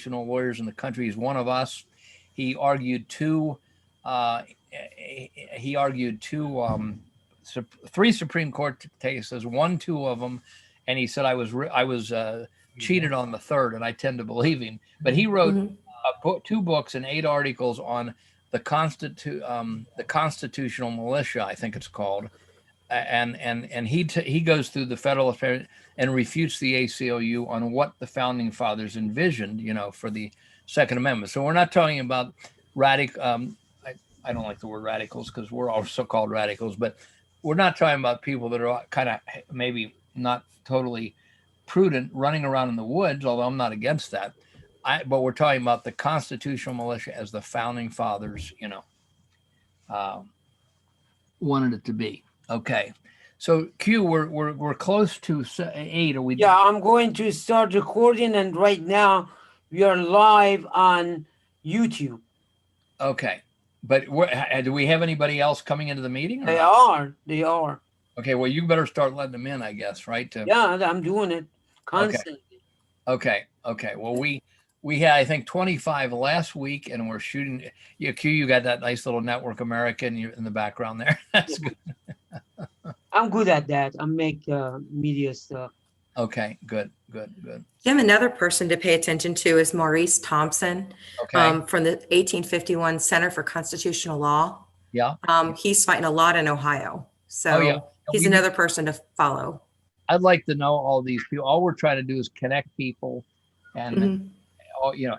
lawyers in the country. He's one of us. He argued two. Uh, he argued three Supreme Court cases, won two of them, and he said I was cheated on the third, and I tend to believe him. But he wrote two books and 8 articles on the constitutional militia, I think it's called, and he goes through the federal affairs and refutes the ACLU on what the founding fathers envisioned, for the Second Amendment. So we're not talking about radical. I don't like the word radicals because we're all so-called radicals, but we're not talking about people that are kind of maybe not totally prudent running around in the woods, although I'm not against that. But we're talking about the constitutional militia as the founding fathers, wanted it to be. Okay. So Q, we're close to 8. Are we? Yeah, I'm going to start recording, and right now we are live on YouTube. Okay. But do we have anybody else coming into the meeting? They are. Okay, well, you better start letting them in, I guess, right? Yeah, I'm doing it constantly. Okay. Well, we had, I think, 25 last week, and we're shooting. Q, you got that nice little Network America in the background there. That's good. I'm good at that. I make media stuff. Okay, good. Jim, another person to pay attention to is Maurice Thompson, from the 1851 Center for Constitutional Law. Yeah. He's fighting a lot in Ohio. So he's another person to follow. I'd like to know all these people. All we're trying to do is connect people, and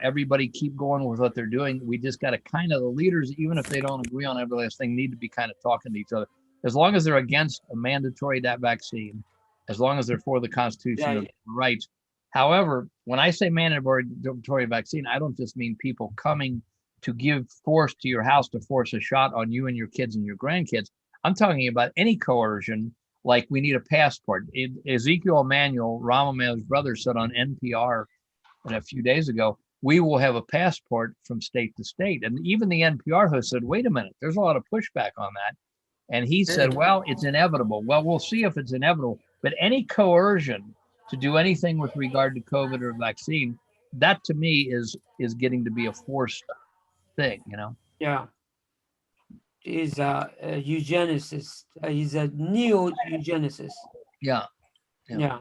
everybody keep going with what they're doing. We just got to the leaders, even if they don't agree on every last thing, need to be kind of talking to each other. As long as they're against a mandatory vaccine, as long as they're for the Constitution of rights. However, when I say mandatory vaccine, I don't just mean people coming to give force to your house to force a shot on you and your kids and your grandkids. I'm talking about any coercion, like we need a passport. Ezekiel Emanuel, Rahm Emanuel's brother, said on NPR a few days ago, we will have a passport from state to state. And even the NPR host said, wait a minute, there's a lot of pushback on that. And he said, well, it's inevitable. Well, we'll see if it's inevitable. But any coercion to do anything with regard to COVID or vaccine, that to me is getting to be a forced thing, Yeah. He's a eugenicist. He's a neo-eugenicist. Yeah. And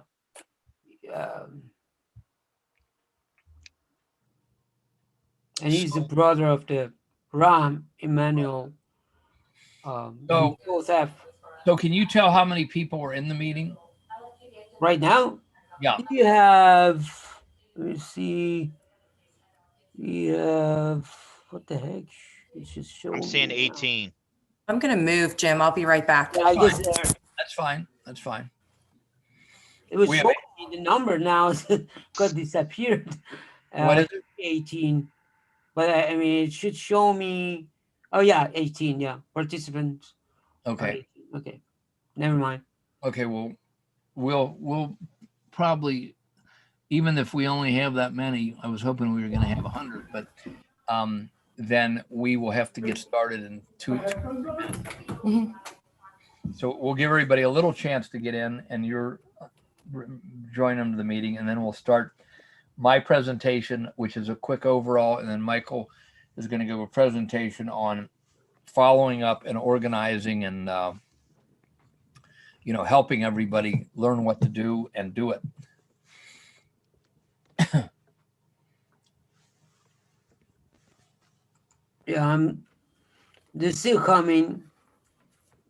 he's the brother of the Rahm Emanuel. Both have. So can you tell how many people are in the meeting right now? Yeah. You have, let me see. We have, what the heck? It's just showing. I'm seeing 18. I'm going to move, Jim. I'll be right back. Yeah, I guess That's fine. It was showing me the number now got disappeared. What is it? 18. But I mean, it should show me. Oh yeah, 18. Yeah, participants. Okay. Okay. Never mind. Okay. Well, we'll probably, even if we only have that many, I was hoping we were going to have 100, but then we will have to get started in 2 minutes. So we'll give everybody a little chance to get in, and you're join them to the meeting, and then we'll start my presentation, which is a quick overall, and then Michael is going to give a presentation on following up and organizing and helping everybody learn what to do and do it. Yeah, they're still coming.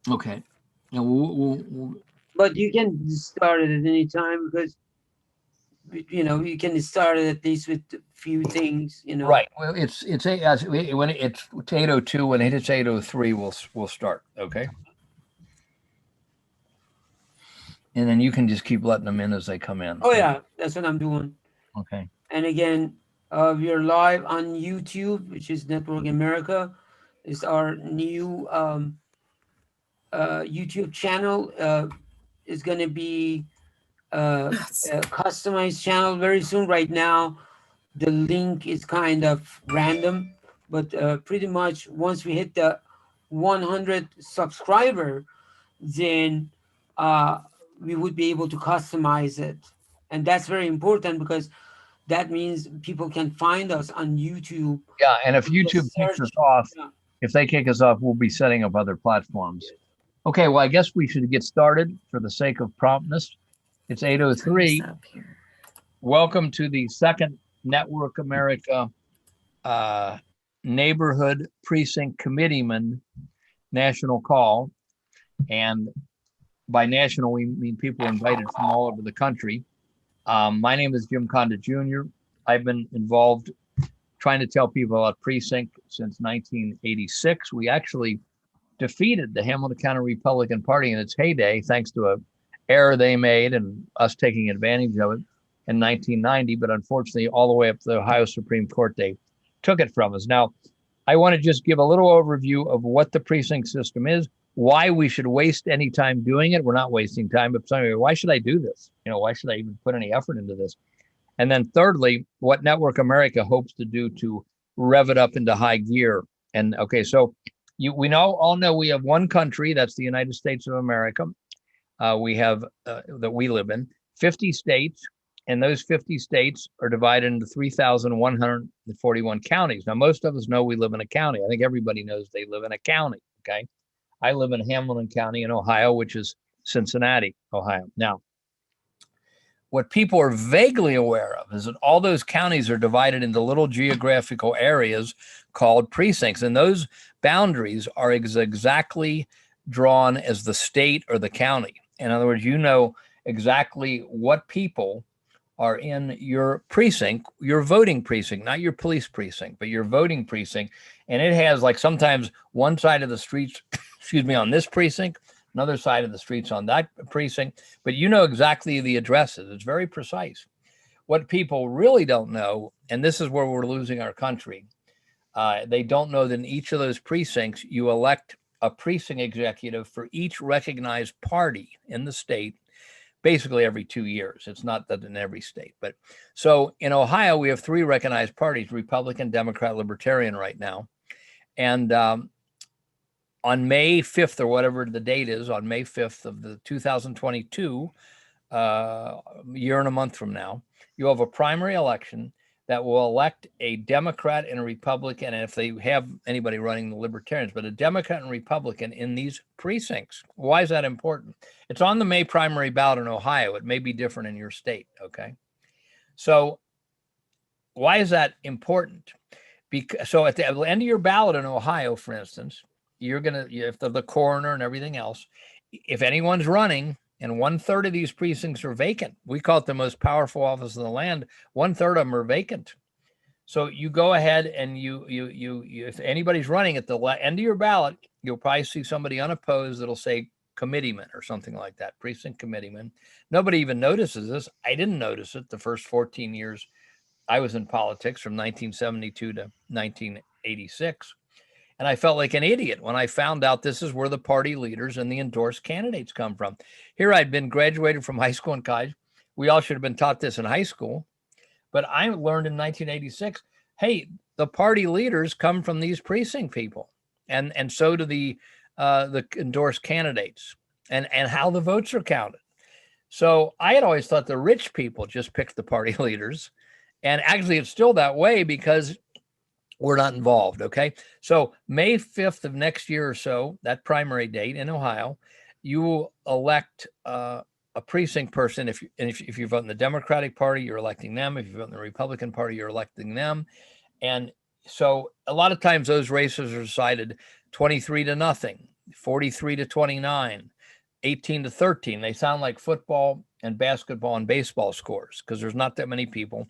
Okay. Yeah, we'll but you can start it at any time because you can start it at least with a few things. Right. Well, it's 8:02. When it hits 8:03, we'll start. Okay. And then you can just keep letting them in as they come in. Oh yeah, that's what I'm doing. Okay. And again, we are live on YouTube, which is Network America. It's our new YouTube channel. It's going to be a customized channel very soon. Right now, the link is kind of random, but pretty much once we hit the 100 subscriber, then we would be able to customize it. And that's very important because that means people can find us on YouTube. Yeah, and if Just YouTube kicks search- us off, yeah. if they kick us off, we'll be setting up other platforms. Okay, well, I guess we should get started for the sake of promptness. It's 8:03. Welcome to the second Network America Neighborhood Precinct Committeeman National Call. And by national, we mean people invited from all over the country. My name is Jim Conda Jr. I've been involved trying to tell people about precinct since 1986. We actually defeated the Hamilton County Republican Party in its heyday, thanks to an error they made and us taking advantage of it in 1990. But unfortunately, all the way up to the Ohio Supreme Court, they took it from us. Now, I want to just give a little overview of what the precinct system is, why we should waste any time doing it. We're not wasting time, but somebody, why should I do this? Why should I even put any effort into this? And then thirdly, what Network America hopes to do to rev it up into high gear. And okay, so we all know we have one country, that's the United States of America. We have that we live in 50 states, and those 50 states are divided into 3,141 counties. Now, most of us know we live in a county. I think everybody knows they live in a county. Okay, I live in Hamilton County in Ohio, which is Cincinnati, Ohio. Now, what people are vaguely aware of is that all those counties are divided into little geographical areas called precincts. And those boundaries are exactly drawn as the state or the county. In other words, you know exactly what people are in your precinct, your voting precinct, not your police precinct, but your voting precinct. And it has, like, sometimes one side of the streets, excuse me, on this precinct, another side of the streets on that precinct, but you know exactly the addresses. It's very precise. What people really don't know, and this is where we're losing our country, they don't know that in each of those precincts, you elect a precinct executive for each recognized party in the state, basically every 2 years. It's not that in every state, but so in Ohio, we have 3 recognized parties, Republican, Democrat, Libertarian right now. And on May 5th, or whatever the date is, on May 5th of the 2022, year and a month from now, you have a primary election that will elect a Democrat and a Republican, and if they have anybody running, the Libertarians, but a Democrat and Republican in these precincts. Why is that important? It's on the May primary ballot in Ohio. It may be different in your state, okay? So why is that important? So at the end of your ballot in Ohio, for instance, you're going to, if the coroner and everything else, if anyone's running and 1/3 of these precincts are vacant, we call it the most powerful office in the land, 1/3 of them are vacant. So you go ahead and you if anybody's running at the end of your ballot, you'll probably see somebody unopposed that'll say committeeman or something like that, precinct committeeman. Nobody even notices this. I didn't notice it the first 14 years I was in politics, from 1972 to 1986. And I felt like an idiot when I found out this is where the party leaders and the endorsed candidates come from. Here I'd been graduated from high school and college. We all should have been taught this in high school. But I learned in 1986, hey, the party leaders come from these precinct people. And so do the endorsed candidates, and how the votes are counted. So I had always thought the rich people just picked the party leaders. And actually, it's still that way because we're not involved. Okay. So May 5th of next year or so, that primary date in Ohio, you will elect a precinct person. If you vote in the Democratic Party, you're electing them. If you vote in the Republican Party, you're electing them. And so a lot of times those races are decided 23-0, 43-29, 18-13. They sound like football and basketball and baseball scores because there's not that many people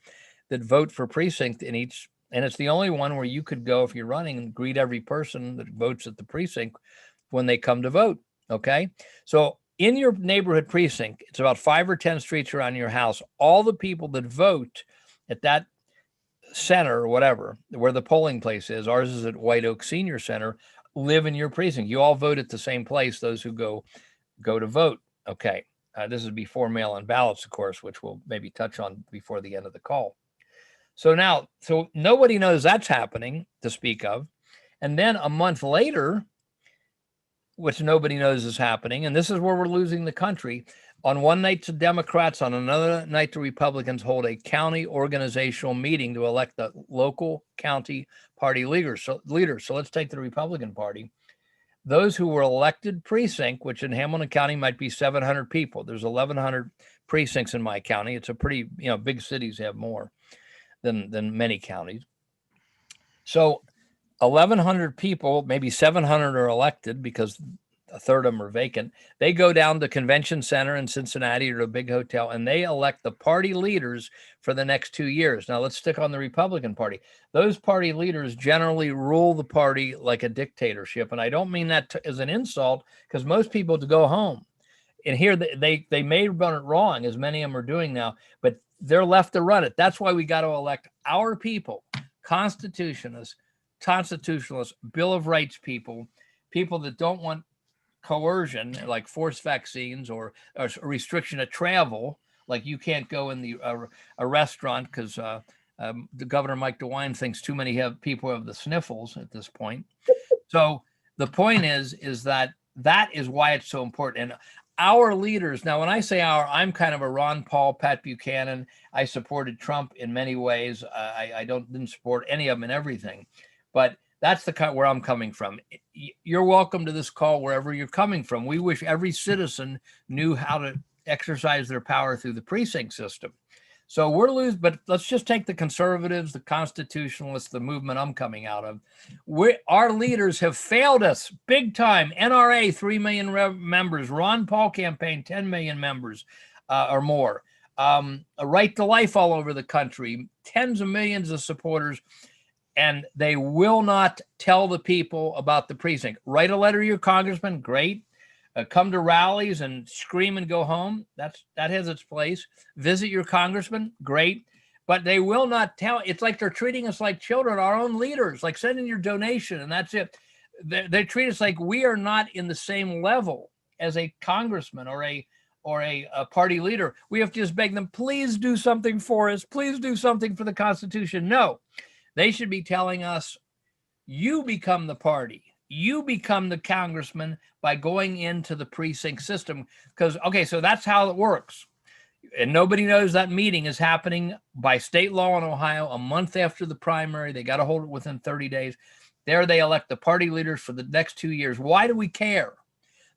that vote for precinct in each. And it's the only one where you could go, if you're running, and greet every person that votes at the precinct when they come to vote. Okay. So in your neighborhood precinct, it's about 5 or 10 streets around your house. All the people that vote at that center or whatever, where the polling place is, ours is at White Oak Senior Center, live in your precinct. You all vote at the same place, those who go to vote. Okay. This is before mail-in ballots, of course, which we'll maybe touch on before the end of the call. So nobody knows that's happening to speak of. And then a month later, which nobody knows is happening, and this is where we're losing the country, On one night, the Democrats, on another night, the Republicans hold a county organizational meeting to elect the local county party leaders. So let's take the Republican Party. Those who were elected precinct, which in Hamilton County might be 700 people. There's 1,100 precincts in my county. It's a pretty, big cities have more than many counties. So 1,100 people, maybe 700 are elected because a third of them are vacant. They go down to Convention Center in Cincinnati or a big hotel, and they elect the party leaders for the next 2 years. Now let's stick on the Republican Party. Those party leaders generally rule the party like a dictatorship. And I don't mean that as an insult, because most people to go home. And here they may run it wrong, as many of them are doing now, but they're left to run it. That's why we got to elect our people, constitutionalists, Bill of Rights people that don't want coercion, like forced vaccines or restriction of travel, like you can't go in a restaurant because the Governor Mike DeWine thinks too many people have the sniffles at this point. So the point is that is why it's so important. And our leaders, now when I say I'm kind of a Ron Paul, Pat Buchanan. I supported Trump in many ways. I didn't support any of them in everything, but that's where I'm coming from. You're welcome to this call wherever you're coming from. We wish every citizen knew how to exercise their power through the precinct system. So we're losing, but let's just take the conservatives, the constitutionalists, the movement I'm coming out of. Our leaders have failed us big time. NRA, 3 million members. Ron Paul campaign, 10 million members or more. A Right to Life all over the country, tens of millions of supporters. And they will not tell the people about the precinct. Write a letter to your congressman, great. Come to rallies and scream and go home. That has its place. Visit your congressman, great. But they will not tell. It's like they're treating us like children, our own leaders, like send in your donation and that's it. They treat us like we are not in the same level as a congressman or a party leader. We have to just beg them, please do something for us. Please do something for the Constitution. No. They should be telling us, you become the party. You become the congressman by going into the precinct system. Because, so that's how it works. And nobody knows that meeting is happening by state law in Ohio a month after the primary. They got to hold it within 30 days. There they elect the party leaders for the next 2 years. Why do we care?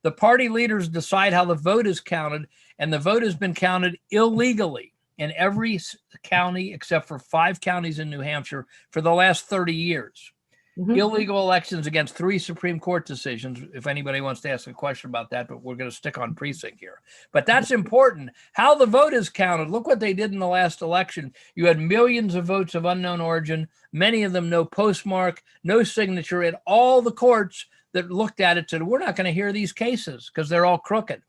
The party leaders decide how the vote is counted, and the vote has been counted illegally in every county except for 5 counties in New Hampshire for the last 30 years. Mm-hmm. Illegal elections against 3 Supreme Court decisions, if anybody wants to ask a question about that, but we're going to stick on precinct here. But that's important. How the vote is counted. Look what they did in the last election. You had millions of votes of unknown origin, many of them no postmark, no signature, and all the courts that looked at it said, we're not going to hear these cases because they're all crooked.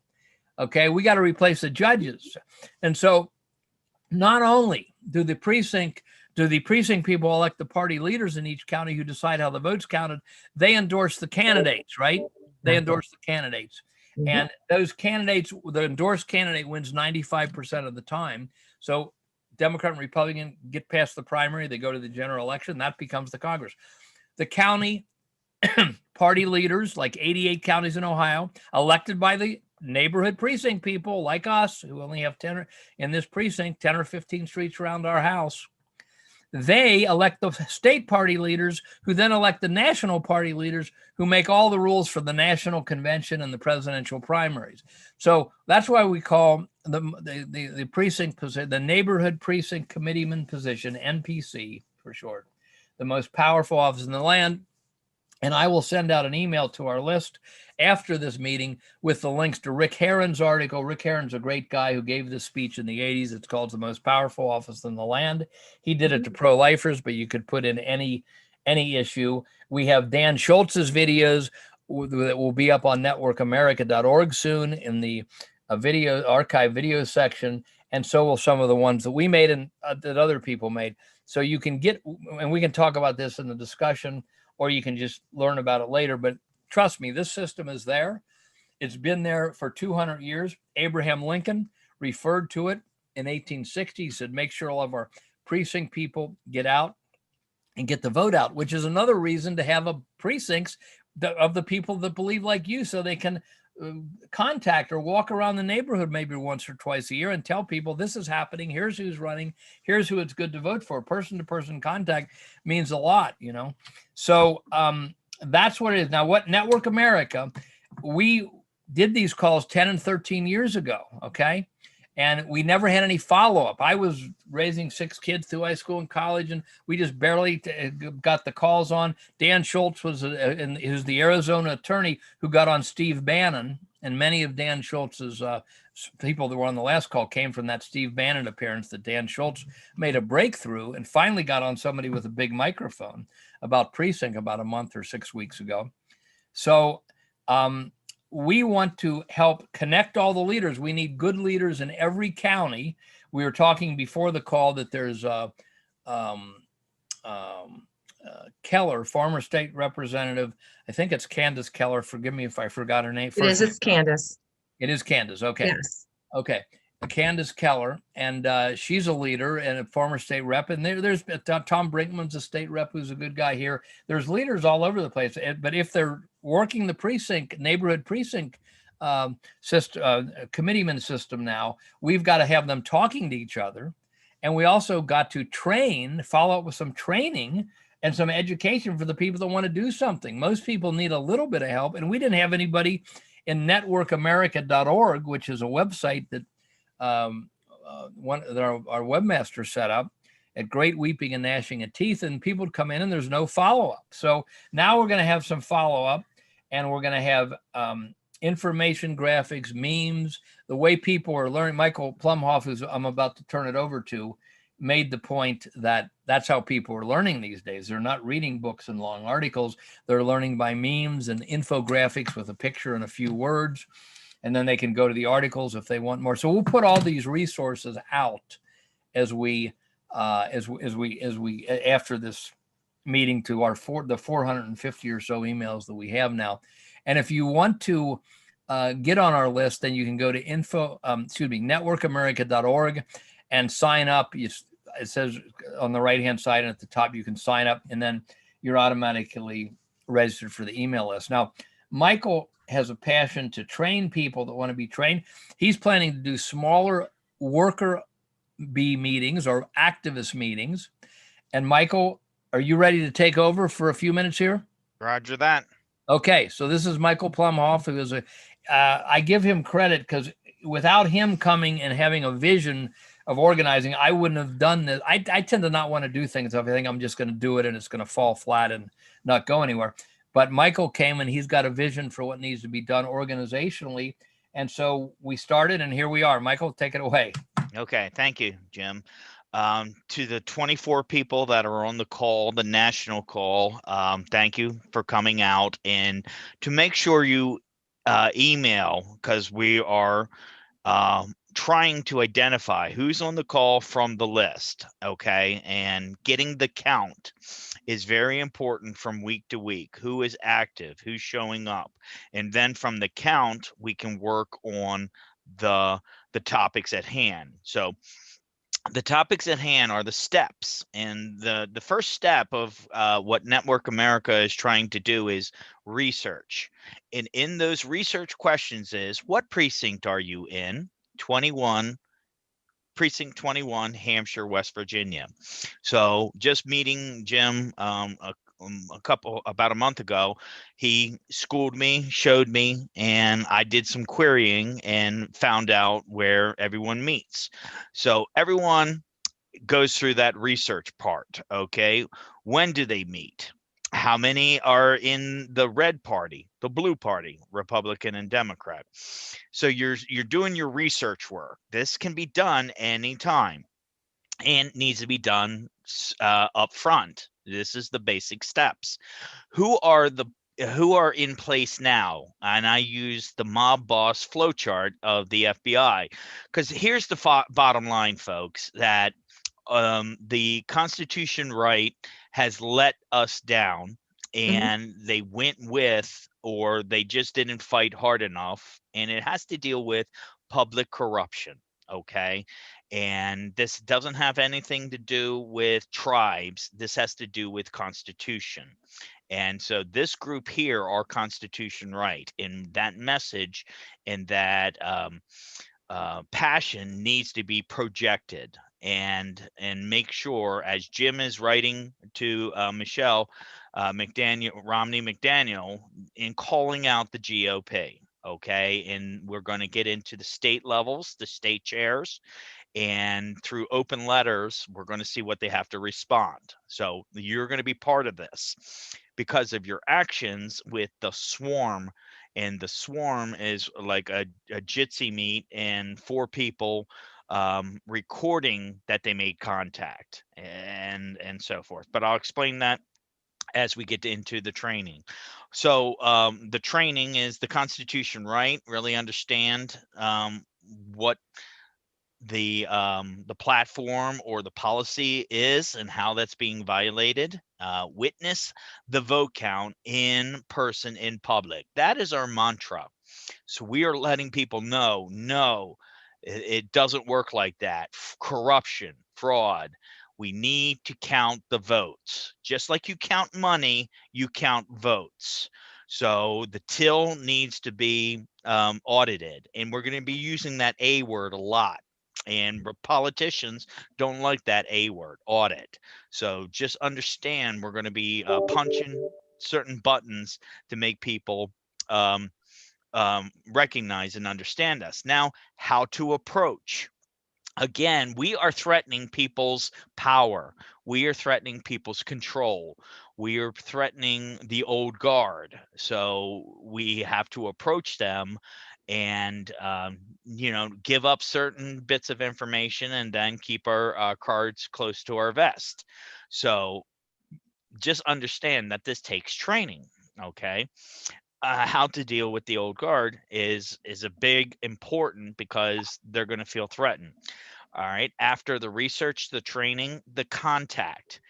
Okay, we got to replace the judges. And so not only do the precinct people elect the party leaders in each county who decide how the vote's counted, they endorse the candidates, right? They endorse the candidates. Mm-hmm. And those candidates, the endorsed candidate wins 95% of the time. So Democrat and Republican get past the primary, they go to the general election, that becomes the Congress. The county party leaders, like 88 counties in Ohio, elected by the neighborhood precinct people like us, who only have 10 in this precinct, 10 or 15 streets around our house. They elect the state party leaders, who then elect the national party leaders, who make all the rules for the national convention and the presidential primaries. So that's why we call the precinct position, the neighborhood precinct committeeman position, NPC for short, the most powerful office in the land. And I will send out an email to our list after this meeting with the links to Rick Herron's article. Rick Herron's a great guy who gave this speech in the 80s. It's called The Most Powerful Office in the Land. He did it to pro-lifers, but you could put in any issue. We have Dan Schultz's videos that will be up on networkamerica.org soon in the archive video section. And so will some of the ones that we made and that other people made. So you can get, and we can talk about this in the discussion, or you can just learn about it later. But trust me, this system is there. It's been there for 200 years. Abraham Lincoln referred to it in 1860. He said, make sure all of our precinct people get out and get the vote out, which is another reason to have a precincts of the people that believe like you, so they can contact or walk around the neighborhood maybe once or twice a year and tell people this is happening. Here's who's running. Here's who it's good to vote for. Person-to-person contact means a lot, you know. So that's what it is. Now, what Network America, we did these calls 10 and 13 years ago, okay? And we never had any follow-up. I was raising 6 kids through high school and college, and we just barely got the calls on. Dan Schultz was who's the Arizona attorney who got on Steve Bannon, and many of Dan Schultz's people that were on the last call came from that Steve Bannon appearance that Dan Schultz made a breakthrough and finally got on somebody with a big microphone about Precinct about a month or 6 weeks ago. So we want to help connect all the leaders. We need good leaders in every county. We were talking before the call that there's Keller, former state representative. I think it's Candace Keller. Forgive me if I forgot her name. It's Candace. It is Candace. Okay. Yes. Okay. Candace Keller, and she's a leader and a former state rep. And there's Tom Brinkman's a state rep who's a good guy here. There's leaders all over the place. But if they're working the precinct, neighborhood precinct system, committeeman system now, we've got to have them talking to each other. And we also got to follow up with some training and some education for the people that want to do something. Most people need a little bit of help. And we didn't have anybody in networkamerica.org, which is a website that our webmaster set up at Great Weeping and Gnashing of Teeth, and people would come in and there's no follow-up. So now we're going to have some follow-up, and we're going to have information, graphics, memes, the way people are learning. Michael Plumhoff, who I'm about to turn it over to, made the point that that's how people are learning these days. They're not reading books and long articles. They're learning by memes and infographics with a picture and a few words. And then they can go to the articles if they want more. So we'll put all these resources out as we after this meeting to the 450 or so emails that we have now. And if you want to get on our list, then you can go to networkamerica.org and sign up. It says on the right-hand side and at the top, you can sign up, and then you're automatically registered for the email list. Now, Michael has a passion to train people that want to be trained. He's planning to do smaller worker bee meetings or activist meetings. And Michael, are you ready to take over for a few minutes here? Roger that. Okay, so this is Michael Plumhoff, who is I give him credit because without him coming and having a vision of organizing, I wouldn't have done this. I tend to not want to do things if I think I'm just going to do it and it's going to fall flat and not go anywhere. But Michael came and he's got a vision for what needs to be done organizationally. And so we started, and here we are. Michael, take it away. Okay. Thank you, Jim. To the 24 people that are on the call, the national call, thank you for coming out. And to make sure you email, because we are trying to identify who's on the call from the list, okay? And getting the count is very important from week to week. Who is active, who's showing up. And then from the count, we can work on the topics at hand. So the topics at hand are the steps. And the first step of what Network America is trying to do is research. And in those research questions is, what precinct are you in? 21, Precinct 21, Hampshire, West Virginia. So just meeting Jim about a month ago, he schooled me, showed me, and I did some querying and found out where everyone meets. So everyone goes through that research part. Okay, when do they meet? How many are in the red party, the blue party, Republican and Democrat? So you're doing your research work. This can be done anytime and needs to be done up front. This is the basic steps. Who are in place now? And I use the mob boss flowchart of the FBI, because here's the bottom line, folks, that the Constitution right has let us down, and they went with, or they just didn't fight hard enough, and it has to deal with public corruption. Okay. And this doesn't have anything to do with tribes. This has to do with Constitution. And so this group here are Constitution right, and that message and that passion needs to be projected, and make sure, as Jim is writing to Michelle Romney McDaniel, in calling out the GOP. Okay, and we're going to get into the state levels, the state chairs, and through open letters, we're going to see what they have to respond. So you're going to be part of this because of your actions with the swarm. And the swarm is like a jitsi meet and 4 people recording that they made contact and so forth. But I'll explain that as we get into the training. So the training is the Constitution right, really understand what the platform or the policy is and how that's being violated. Witness the vote count in person, in public. That is our mantra. So we are letting people know, no, it doesn't work like that. Corruption, fraud. We need to count the votes. Just like you count money, you count votes. So the till needs to be audited. And we're going to be using that A word a lot. And politicians don't like that A word, audit. So just understand we're going to be punching certain buttons to make people recognize and understand us. Now, how to approach. Again, we are threatening people's power. We are threatening people's control. We are threatening the old guard. So we have to approach them and, give up certain bits of information and then keep our cards close to our vest. So just understand that this takes training. Okay. How to deal with the old guard is a big important because they're going to feel threatened. All right. After the research, the training, the contact,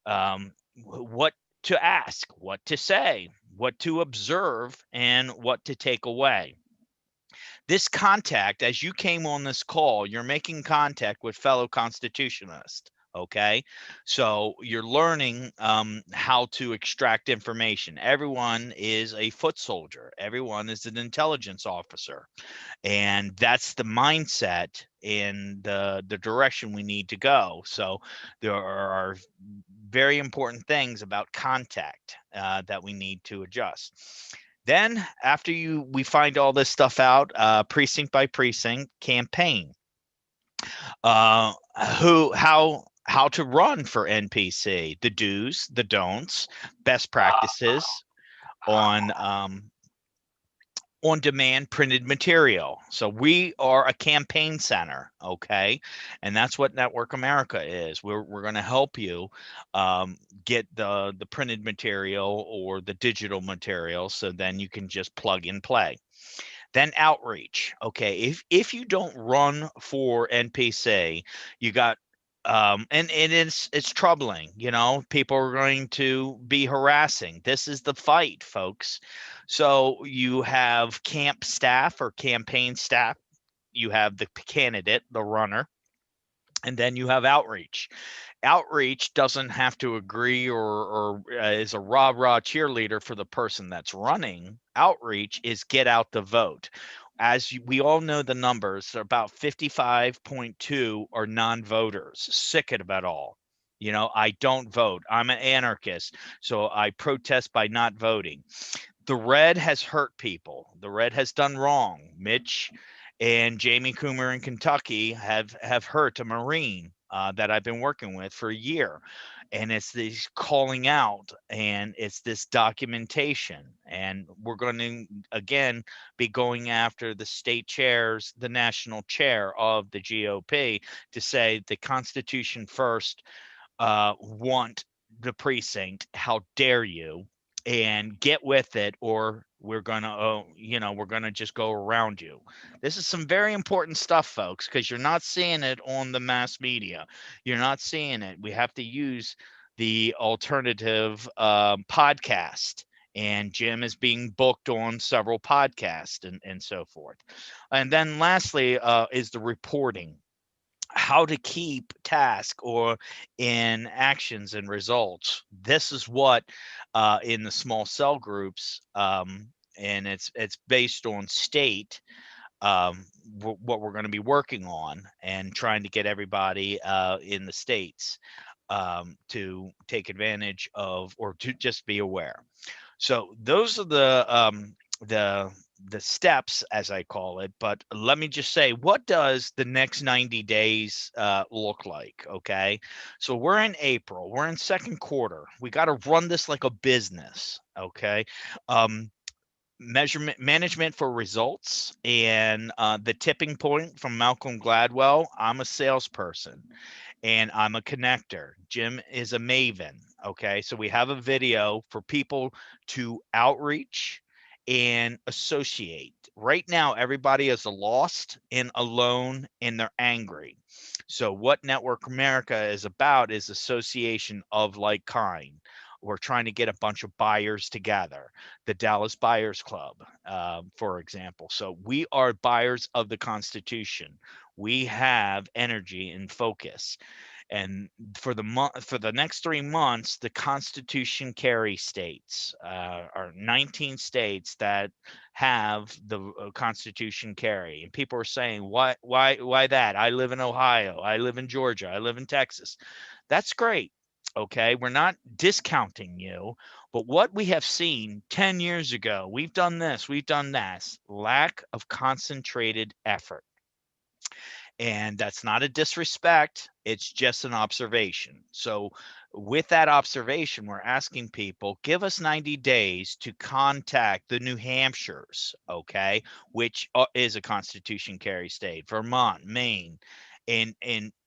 what to ask, what to say, what to observe, and what to take away. This contact, as you came on this call, you're making contact with fellow constitutionalists. Okay, so you're learning how to extract information. Everyone is a foot soldier. Everyone is an intelligence officer, and that's the mindset in the direction we need to go. So there are very important things about contact that we need to adjust. Then after we find all this stuff out, precinct by precinct, campaign, how to run for NPC, the do's, the don'ts, best practices on demand printed material. So we are a campaign center, okay? And that's what Network America is. We're going to help you get the printed material or the digital material, so then you can just plug and play. Then outreach. Okay, if you don't run for NPC, you got and it's troubling. People are going to be harassing. This is the fight, folks. So you have camp staff or campaign staff. You have the candidate, the runner, and then you have outreach. Outreach doesn't have to agree or is a rah-rah cheerleader for the person that's running. Outreach is get out the vote. As we all know, the numbers, about 55.2 are non-voters. Sick of it all. I don't vote. I'm an anarchist, so I protest by not voting. The red has hurt people. The red has done wrong. Mitch and Jamie Coomer in Kentucky have hurt a Marine that I've been working with for a year. And it's this calling out and it's this documentation. And we're going to, again, be going after the state chairs, the national chair of the GOP, to say the Constitution first, want the precinct. How dare you? And get with it, or we're gonna just go around you. This is some very important stuff, folks, because you're not seeing it on the mass media. You're not seeing it. We have to use the alternative podcast, and Jim is being booked on several podcasts and so forth. And then lastly is the reporting. how to keep task or in actions and results. This is what in the small cell groups, and it's based on state, what we're going to be working on and trying to get everybody in the states to take advantage of, or to just be aware. So those are the the steps, as I call it. But let me just say, what does the next 90 days look like? Okay, so we're in April, we're in second quarter. We got to run this like a business. Okay. Measurement management for results, and the tipping point from Malcolm Gladwell. I'm a salesperson and I'm a connector. Jim is a maven. Okay. So we have a video for people to outreach and associate. Right now, everybody is lost and alone and they're angry. So, what Network America is about is association of like kind. We're trying to get a bunch of buyers together, the Dallas Buyers Club, for example. So, we are buyers of the Constitution. We have energy and focus, and for the next 3 months, the Constitution carry states are 19 states that have the Constitution carry. And people are saying, why that? I live in Ohio, I live in Georgia, I live in Texas. That's great. Okay, we're not discounting you, but what we have seen 10 years ago, we've done this, we've done that. Lack of concentrated effort. And that's not a disrespect, it's just an observation. So with that observation, we're asking people, give us 90 days to contact the New Hampshires, okay, which is a Constitution carry state, Vermont, Maine, and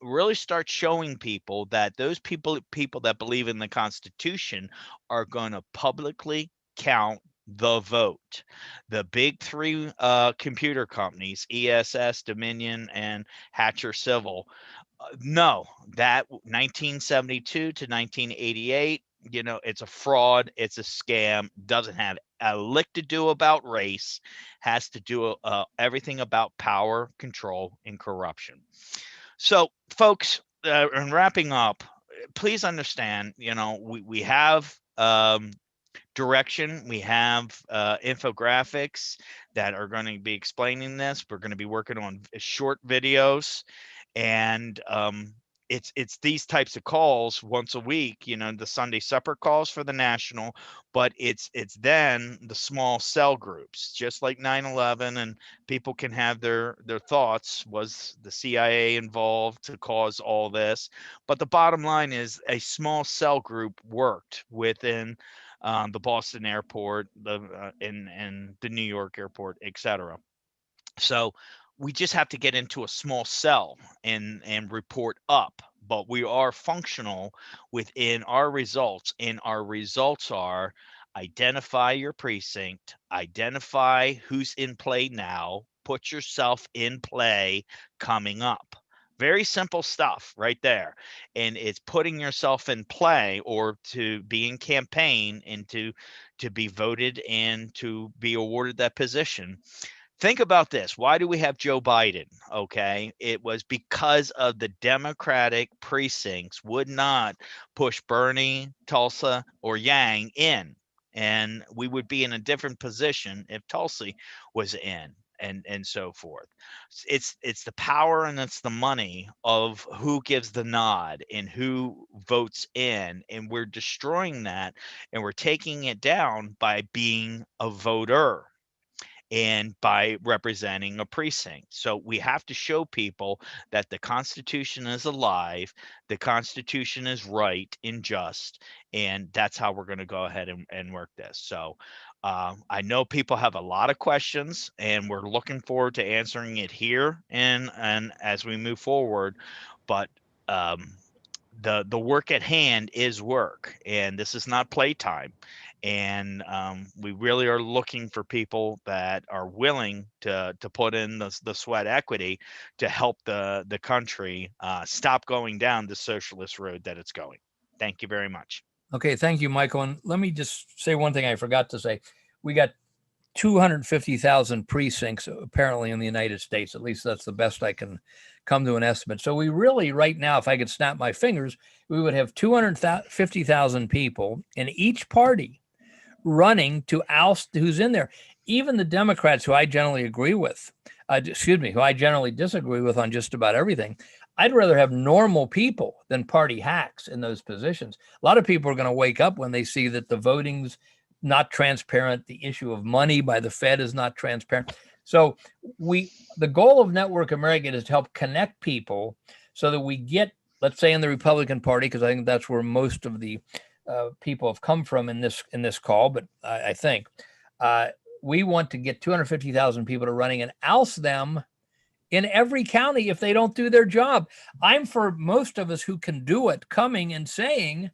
really start showing people that those people that believe in the Constitution are going to publicly count the vote. The big three computer companies, ESS, Dominion, and Hatcher Civil, no, that 1972 to 1988, it's a fraud, it's a scam, doesn't have a lick to do about race, has to do everything about power, control, and corruption. So, folks, in wrapping up, please understand, we have direction. We have infographics that are going to be explaining this. We're going to be working on short videos, and it's these types of calls once a week. The Sunday supper calls for the national, but it's then the small cell groups, just like 9/11, and people can have their thoughts. Was the CIA involved to cause all this? But the bottom line is a small cell group worked within the Boston airport, and the New York airport, etc. So we just have to get into a small cell and report up, but we are functional within our results, and our results are identify your precinct, identify who's in play now, put yourself in play coming up. Very simple stuff right there. And it's putting yourself in play, or to be in campaign, and to be voted and to be awarded that position. Think about this. Why do we have Joe Biden? Okay. It was because of the Democratic precincts would not push Bernie, Tulsa, or Yang in. And we would be in a different position if Tulsi was in, and so forth. It's the power and it's the money of who gives the nod and who votes in. And we're destroying that, and we're taking it down by being a voter and by representing a precinct. So we have to show people that the Constitution is alive, the Constitution is right and just, and that's how we're going to go ahead and work this. So I know people have a lot of questions, and we're looking forward to answering it here and as we move forward. But the work at hand is work, and this is not playtime. And we really are looking for people that are willing to put in the sweat equity to help the country stop going down the socialist road that it's going. Thank you very much. Okay, thank you, Michael. And let me just say one thing I forgot to say. We got 250,000 precincts apparently in the United States. At least that's the best I can come to an estimate. So we really, right now, if I could snap my fingers, we would have 250,000 people in each party running to oust who's in there. Even the Democrats, who I generally agree with, who I generally disagree with on just about everything, I'd rather have normal people than party hacks in those positions. A lot of people are going to wake up when they see that the voting's not transparent. The issue of money by the Fed is not transparent. So the goal of Network America is to help connect people so that we get, let's say in the Republican Party, because I think that's where most of the people have come from in this call, but I think we want to get 250,000 people to running and oust them in every county if they don't do their job. I'm for most of us who can do it coming and saying,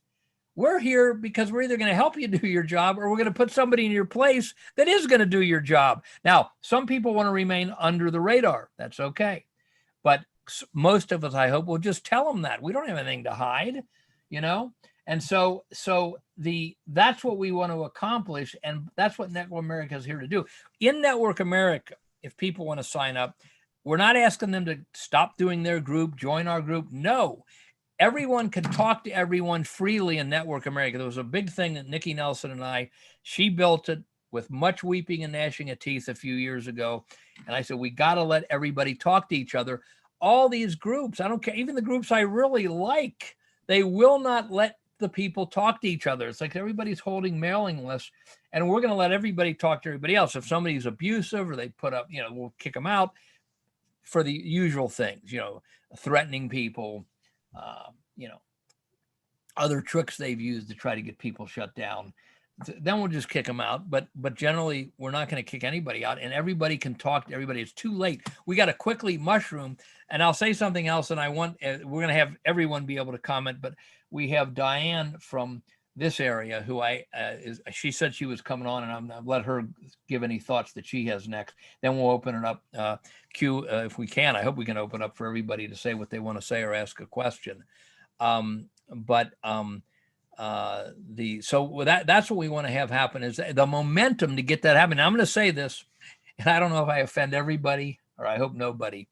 we're here because we're either going to help you do your job or we're going to put somebody in your place that is going to do your job. Now, some people want to remain under the radar. That's okay. But most of us, I hope, will just tell them that. We don't have anything to hide, you know? And so that's what we want to accomplish. And that's what Network America is here to do. In Network America, if people want to sign up, we're not asking them to stop doing their group, join our group. No. Everyone can talk to everyone freely in Network America. There was a big thing that Nikki Nelson and she built it with much weeping and gnashing of teeth a few years ago. And I said, we got to let everybody talk to each other. All these groups, I don't care, even the groups I really like, they will not let the people talk to each other. It's like everybody's holding mailing lists, and we're going to let everybody talk to everybody else. If somebody's abusive or they put up, we'll kick them out for the usual things, threatening people, other tricks they've used to try to get people shut down. Then we'll just kick them out. But generally, we're not going to kick anybody out, and everybody can talk to everybody. It's too late. We got to quickly mushroom. And I'll say something else, and we're going to have everyone be able to comment. But we have Diane from this area who she said she was coming on, and I'll let her give any thoughts that she has next. Then we'll open it up, if we can. I hope we can open up for everybody to say what they want to say or ask a question. That's what we want to have happen, is the momentum to get that happening. Now, I'm going to say this, and I don't know if I offend everybody, or I hope nobody,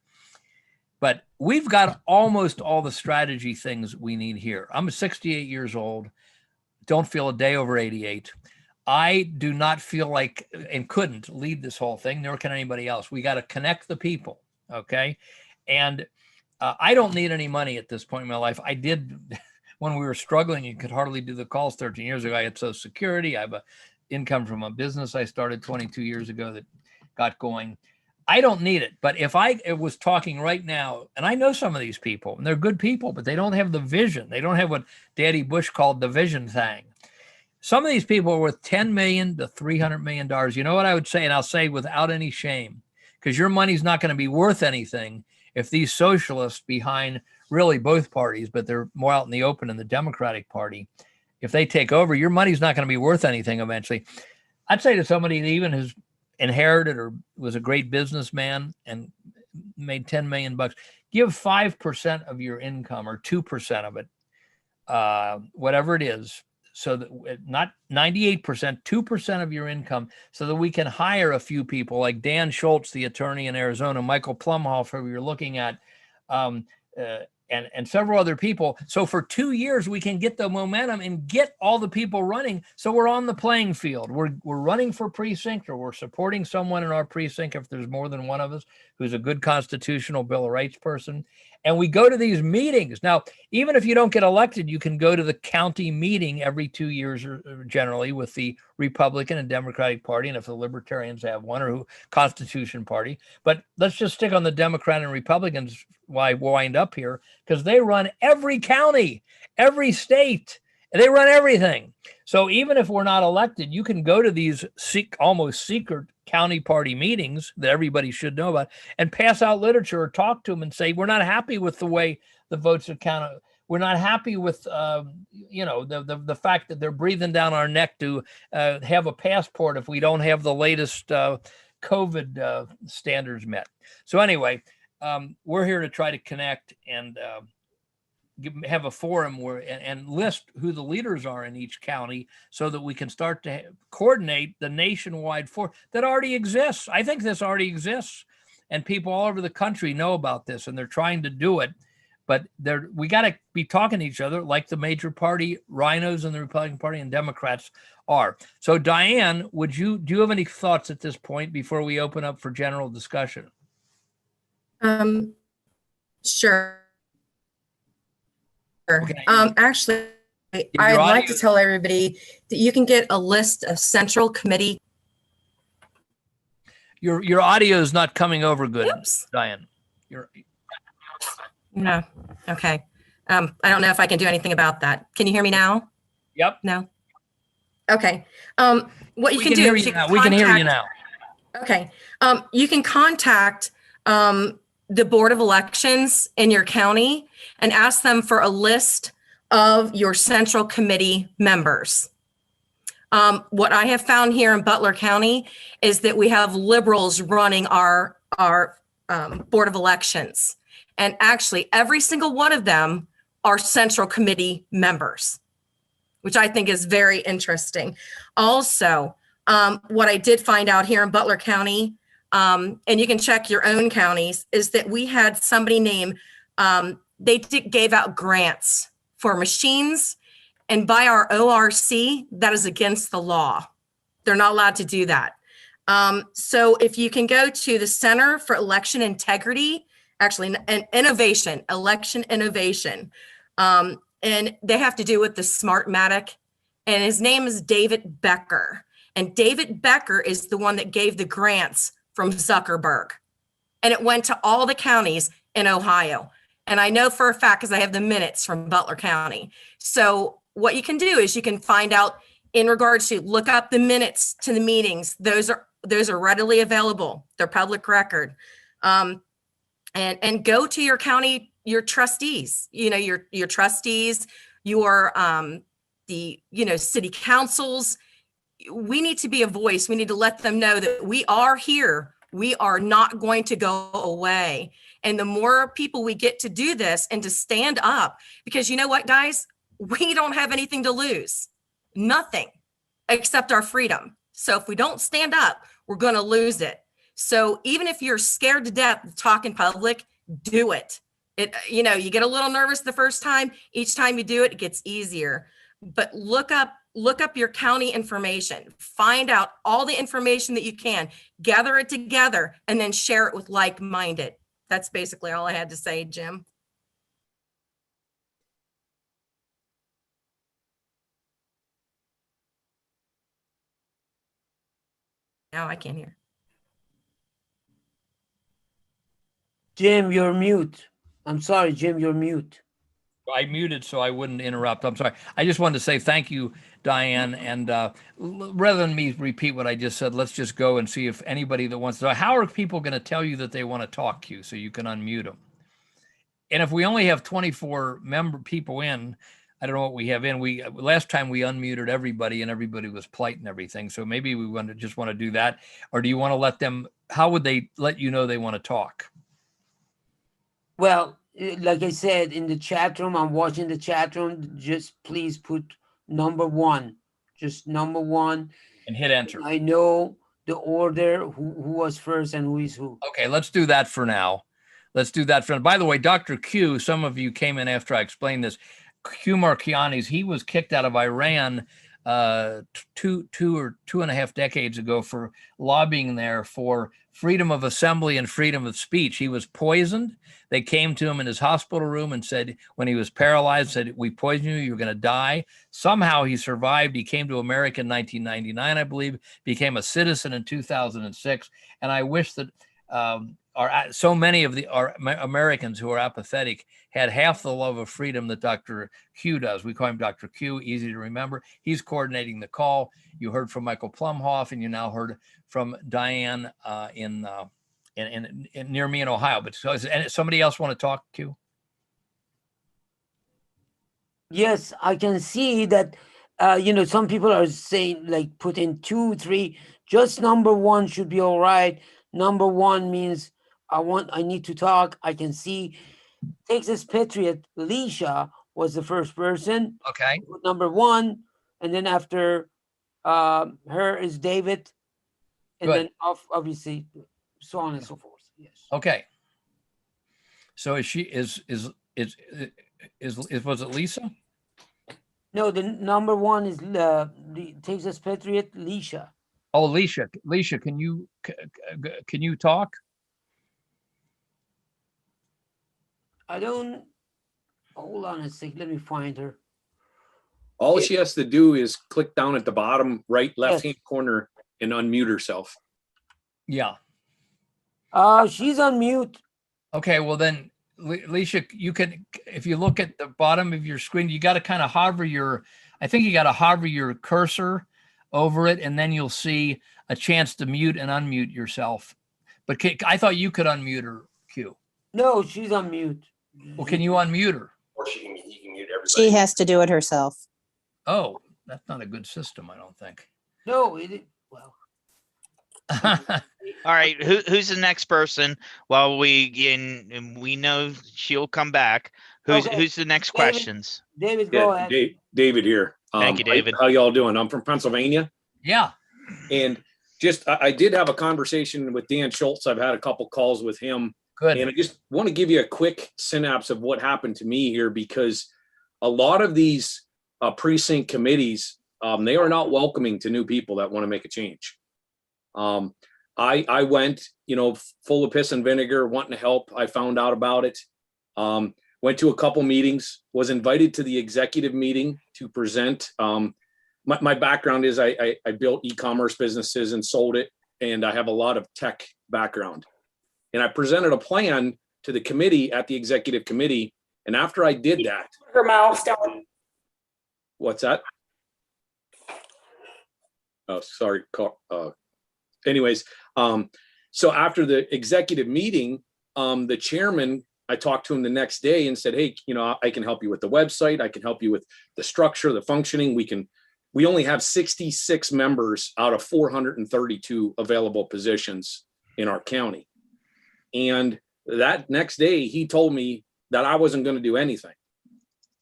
but we've got almost all the strategy things we need here. I'm 68 years old. Don't feel a day over 88. I do not feel like, and couldn't lead this whole thing, nor can anybody else. We got to connect the people, okay? And I don't need any money at this point in my life. I did when we were struggling. You could hardly do the calls 13 years ago. I had Social Security. I have an income from a business I started 22 years ago that got going. I don't need it. But if I was talking right now, and I know some of these people, and they're good people, but they don't have the vision. They don't have what Daddy Bush called the vision thing. Some of these people are worth $10 million to $300 million. You know what I would say? And I'll say without any shame, because your money's not going to be worth anything if these socialists behind really both parties, but they're more out in the open in the Democratic Party, if they take over, your money's not going to be worth anything eventually. I'd say to somebody that even has inherited or was a great businessman and made 10 million bucks, give 5% of your income or 2% of it, whatever it is, so that not 98%, 2% of your income, so that we can hire a few people like Dan Schultz, the attorney in Arizona, Michael Plumhoff, who you're looking at, and several other people. So for 2 years, we can get the momentum and get all the people running. So we're on the playing field. We're running for precinct, or we're supporting someone in our precinct, if there's more than one of us, who's a good constitutional Bill of Rights person. And we go to these meetings. Now, even if you don't get elected, you can go to the county meeting every 2 years, or generally, with the Republican and Democratic Party, and if the Libertarians have one, or Constitution Party. But let's just stick on the Democrat and Republicans why I wind up here, because they run every county, every state, and they run everything. So even if we're not elected, you can go to these almost secret county party meetings that everybody should know about and pass out literature or talk to them and say, we're not happy with the way the votes are counted. We're not happy with, the fact that they're breathing down our neck to have a passport if we don't have the latest COVID standards met. So anyway, we're here to try to connect and have a forum and list who the leaders are in each county, so that we can start to coordinate the nationwide forum that already exists. I think this already exists. and people all over the country know about this, and they're trying to do it. But we got to be talking to each other like the major party, rhinos and the Republican Party and Democrats are. So Diane, do you have any thoughts at this point before we open up for general discussion? Sure. Okay. Actually, I'd like to tell everybody that you can get a list of Central Committee. Your audio is not coming over good, Oops. Diane. No. Okay. I don't know if I can do anything about that. Can you hear me now? Yep. No. Okay. What you can do hear is you now. We can hear you now. Okay. You can contact the Board of Elections in your county and ask them for a list of your Central Committee members. What I have found here in Butler County is that we have liberals running our Board of Elections. And actually, every single one of them are Central Committee members, which I think is very interesting. Also, what I did find out here in Butler County, and you can check your own counties, is that we had somebody named, gave out grants for machines, and by our ORC, that is against the law. They're not allowed to do that. So if you can go to the Center for Election Integrity, actually an innovation, election innovation, and they have to do with the Smartmatic, and his name is David Becker. And David Becker is the one that gave the grants from Zuckerberg. And it went to all the counties in Ohio. And I know for a fact, because I have the minutes from Butler County. So what you can do is you can find out in regards to look up the minutes to the meetings. Those are readily available. They're public record. And go to your county, your trustees, your trustees, the city councils. We need to be a voice. We need to let them know that we are here. We are not going to go away. And the more people we get to do this and to stand up, because you know what, guys, we don't have anything to lose, nothing except our freedom. So if we don't stand up, we're going to lose it. So even if you're scared to death to talk in public, do it. You get a little nervous the first time. Each time you do it, it gets easier. But look up your county information. Find out all the information that you can. Gather it together and then share it with like-minded. That's basically all I had to say, Jim. Now I can't hear. Jim, you're mute. I'm sorry, Jim, you're mute. I muted so I wouldn't interrupt. I'm sorry. I just wanted to say thank you, Diane. And rather than me repeat what I just said, let's just go and see if anybody that wants to know. How are people going to tell you that they want to talk to you so you can unmute them? And if we only have 24 people in, I don't know what we have in. Last time we unmuted everybody and everybody was polite and everything. So maybe we want to do that. Or do you want to let them, how would they let you know they want to talk? Well, like I said, in the chat room, I'm watching the chat room. Just please put number one, just number one. And hit enter. I know the order, who was first and who is who. Okay, let's do that for now. By the way, Dr. Q, some of you came in after I explained this. Q Markianis, he was kicked out of Iran 2.5 decades ago for lobbying there for freedom of assembly and freedom of speech. He was poisoned. They came to him in his hospital room and said, when he was paralyzed, said, "We poisoned you, you're going to die." Somehow he survived. He came to America in 1999, I believe, became a citizen in 2006. And I wish that so many of our Americans who are apathetic had half the love of freedom that Dr. Q does. We call him Dr. Q, easy to remember. He's coordinating the call. You heard from Michael Plumhoff, and you now heard from Diane in near me in Ohio. But somebody else want to talk, Q? Yes, I can see that. Some people are saying like put in 2, 3. Just number one should be all right. Number one means I need to talk. I can see Texas Patriot Leisha was the first person. Okay. Number one, and then after her is David, and Good. then obviously so on and so forth. Yes. Okay. So was it Lisa? No, the number one is Texas Patriot, Leisha. Oh, Alicia, can you talk? I don't. Hold on a sec. Let me find her. All she has to do is click down at the bottom right left-hand Yes. corner and unmute herself. Yeah. She's on mute. Okay. Well then, Alicia, you can, if you look at the bottom of your screen, you got to kind of hover I think you got to hover your cursor over it, and then you'll see a chance to mute and unmute yourself. But I thought you could unmute her, Q. No, she's on mute. Well, can you unmute her? Or he can mute everybody. She has to do it herself. Oh, that's not a good system, I don't think. No, well. All right, who's the next person? Well, we know she'll come back. Okay. Who's the next David. questions? David, go ahead. David here. Thank you, David. How y'all doing? I'm from Pennsylvania. Yeah. And just, I did have a conversation with Dan Schultz. I've had a couple calls with him. Good. And I just want to give you a quick synapse of what happened to me here, because a lot of these precinct committees, they are not welcoming to new people that want to make a change. I went, full of piss and vinegar, wanting to help. I found out about it. Went to a couple meetings, was invited to the executive meeting to present. My background is I built e-commerce businesses and sold it, and I have a lot of tech background. And I presented a plan to the committee at the executive committee. And after I did that, Her mouth down. what's that? Oh, sorry. Anyways, so after the executive meeting, the chairman, I talked to him the next day and said, hey, I can help you with the website. I can help you with the structure, the functioning. We only have 66 members out of 432 available positions in our county. And that next day, he told me that I wasn't going to do anything.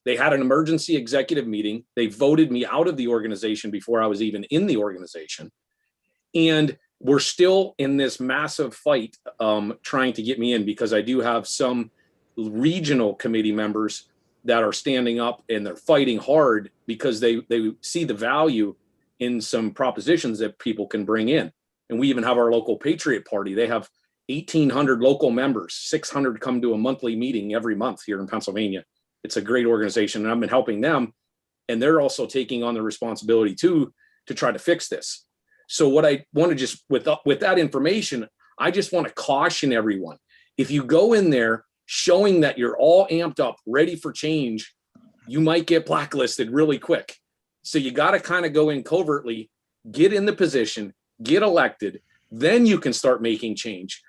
They had an emergency executive meeting. They voted me out of the organization before I was even in the organization. And we're still in this massive fight trying to get me in, because I do have some regional committee members that are standing up and they're fighting hard because they see the value in some propositions that people can bring in. And we even have our local Patriot Party. They have 1,800 local members, 600 come to a monthly meeting every month here in Pennsylvania. It's a great organization, and I've been helping them. And they're also taking on the responsibility too, to try to fix this. So what I want to just, with that information, I just want to caution everyone. If you go in there showing that you're all amped up, ready for change, you might get blacklisted really quick. So you got to kind of go in covertly, get in the position, get elected, then you can start making change.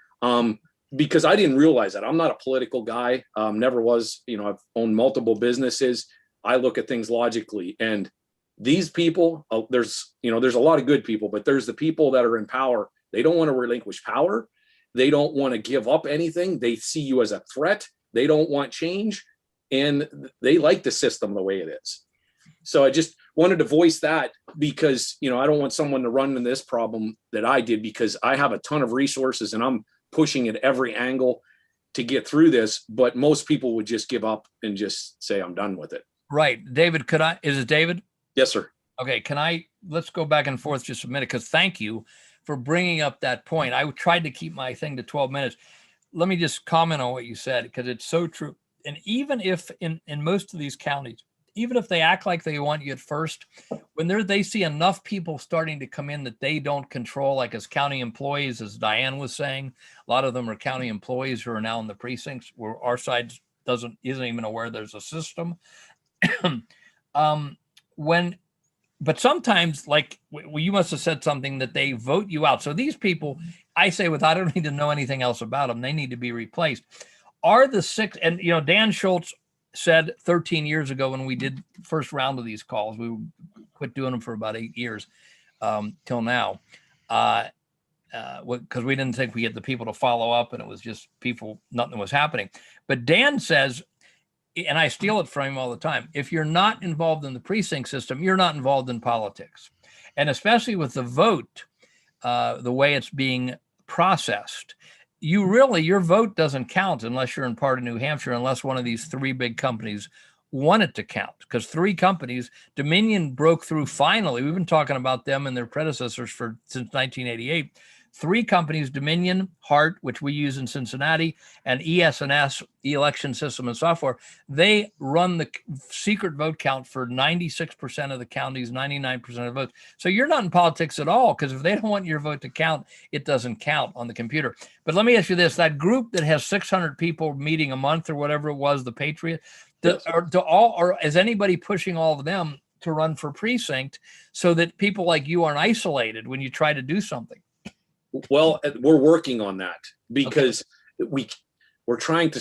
Because I didn't realize that. I'm not a political guy, never was. I've owned multiple businesses. I look at things logically, and these people, there's a lot of good people, but there's the people that are in power. They don't want to relinquish power. They don't want to give up anything. They see you as a threat. They don't want change, and they like the system the way it is. So I just wanted to voice that, because, I don't want someone to run into this problem that I did, because I have a ton of resources and I'm pushing at every angle to get through this, but most people would just give up and just say, I'm done with it. Right. David, is it David? Yes, sir. Okay. Let's go back and forth just a minute, because thank you for bringing up that point. I tried to keep my thing to 12 minutes. Let me just comment on what you said, because it's so true. And even if in most of these counties, even if they act like they want you at first, when they see enough people starting to come in that they don't control, like as county employees, as Diane was saying, a lot of them are county employees who are now in the precincts, where our side isn't even aware there's a system. But sometimes, like, you must have said something that they vote you out. So these people, I say, I don't need to know anything else about them, they need to be replaced. Are the six, and Dan Schultz said 13 years ago when we did the first round of these calls, we quit doing them for about 8 years till now, because we didn't think we get the people to follow up, and it was just nothing was happening. But Dan says, and I steal it from him all the time, if you're not involved in the precinct system, you're not involved in politics. And especially with the vote, the way it's being processed, your vote doesn't count unless you're in part of New Hampshire, unless one of these three big companies want it to count, because three companies, Dominion broke through finally. We've been talking about them and their predecessors since 1988. Three companies, Dominion, Hart, which we use in Cincinnati, and ES&S, Election System and Software, they run the secret vote count for 96% of the counties, 99% of the votes. So you're not in politics at all, because if they don't want your vote to count, it doesn't count on the computer. But let me ask you this, that group that has 600 people meeting a month or whatever it was, the Patriot, Yes. or is anybody pushing all of them to run for precinct so that people like you aren't isolated when you try to do something? Well, we're working on that, because we're trying to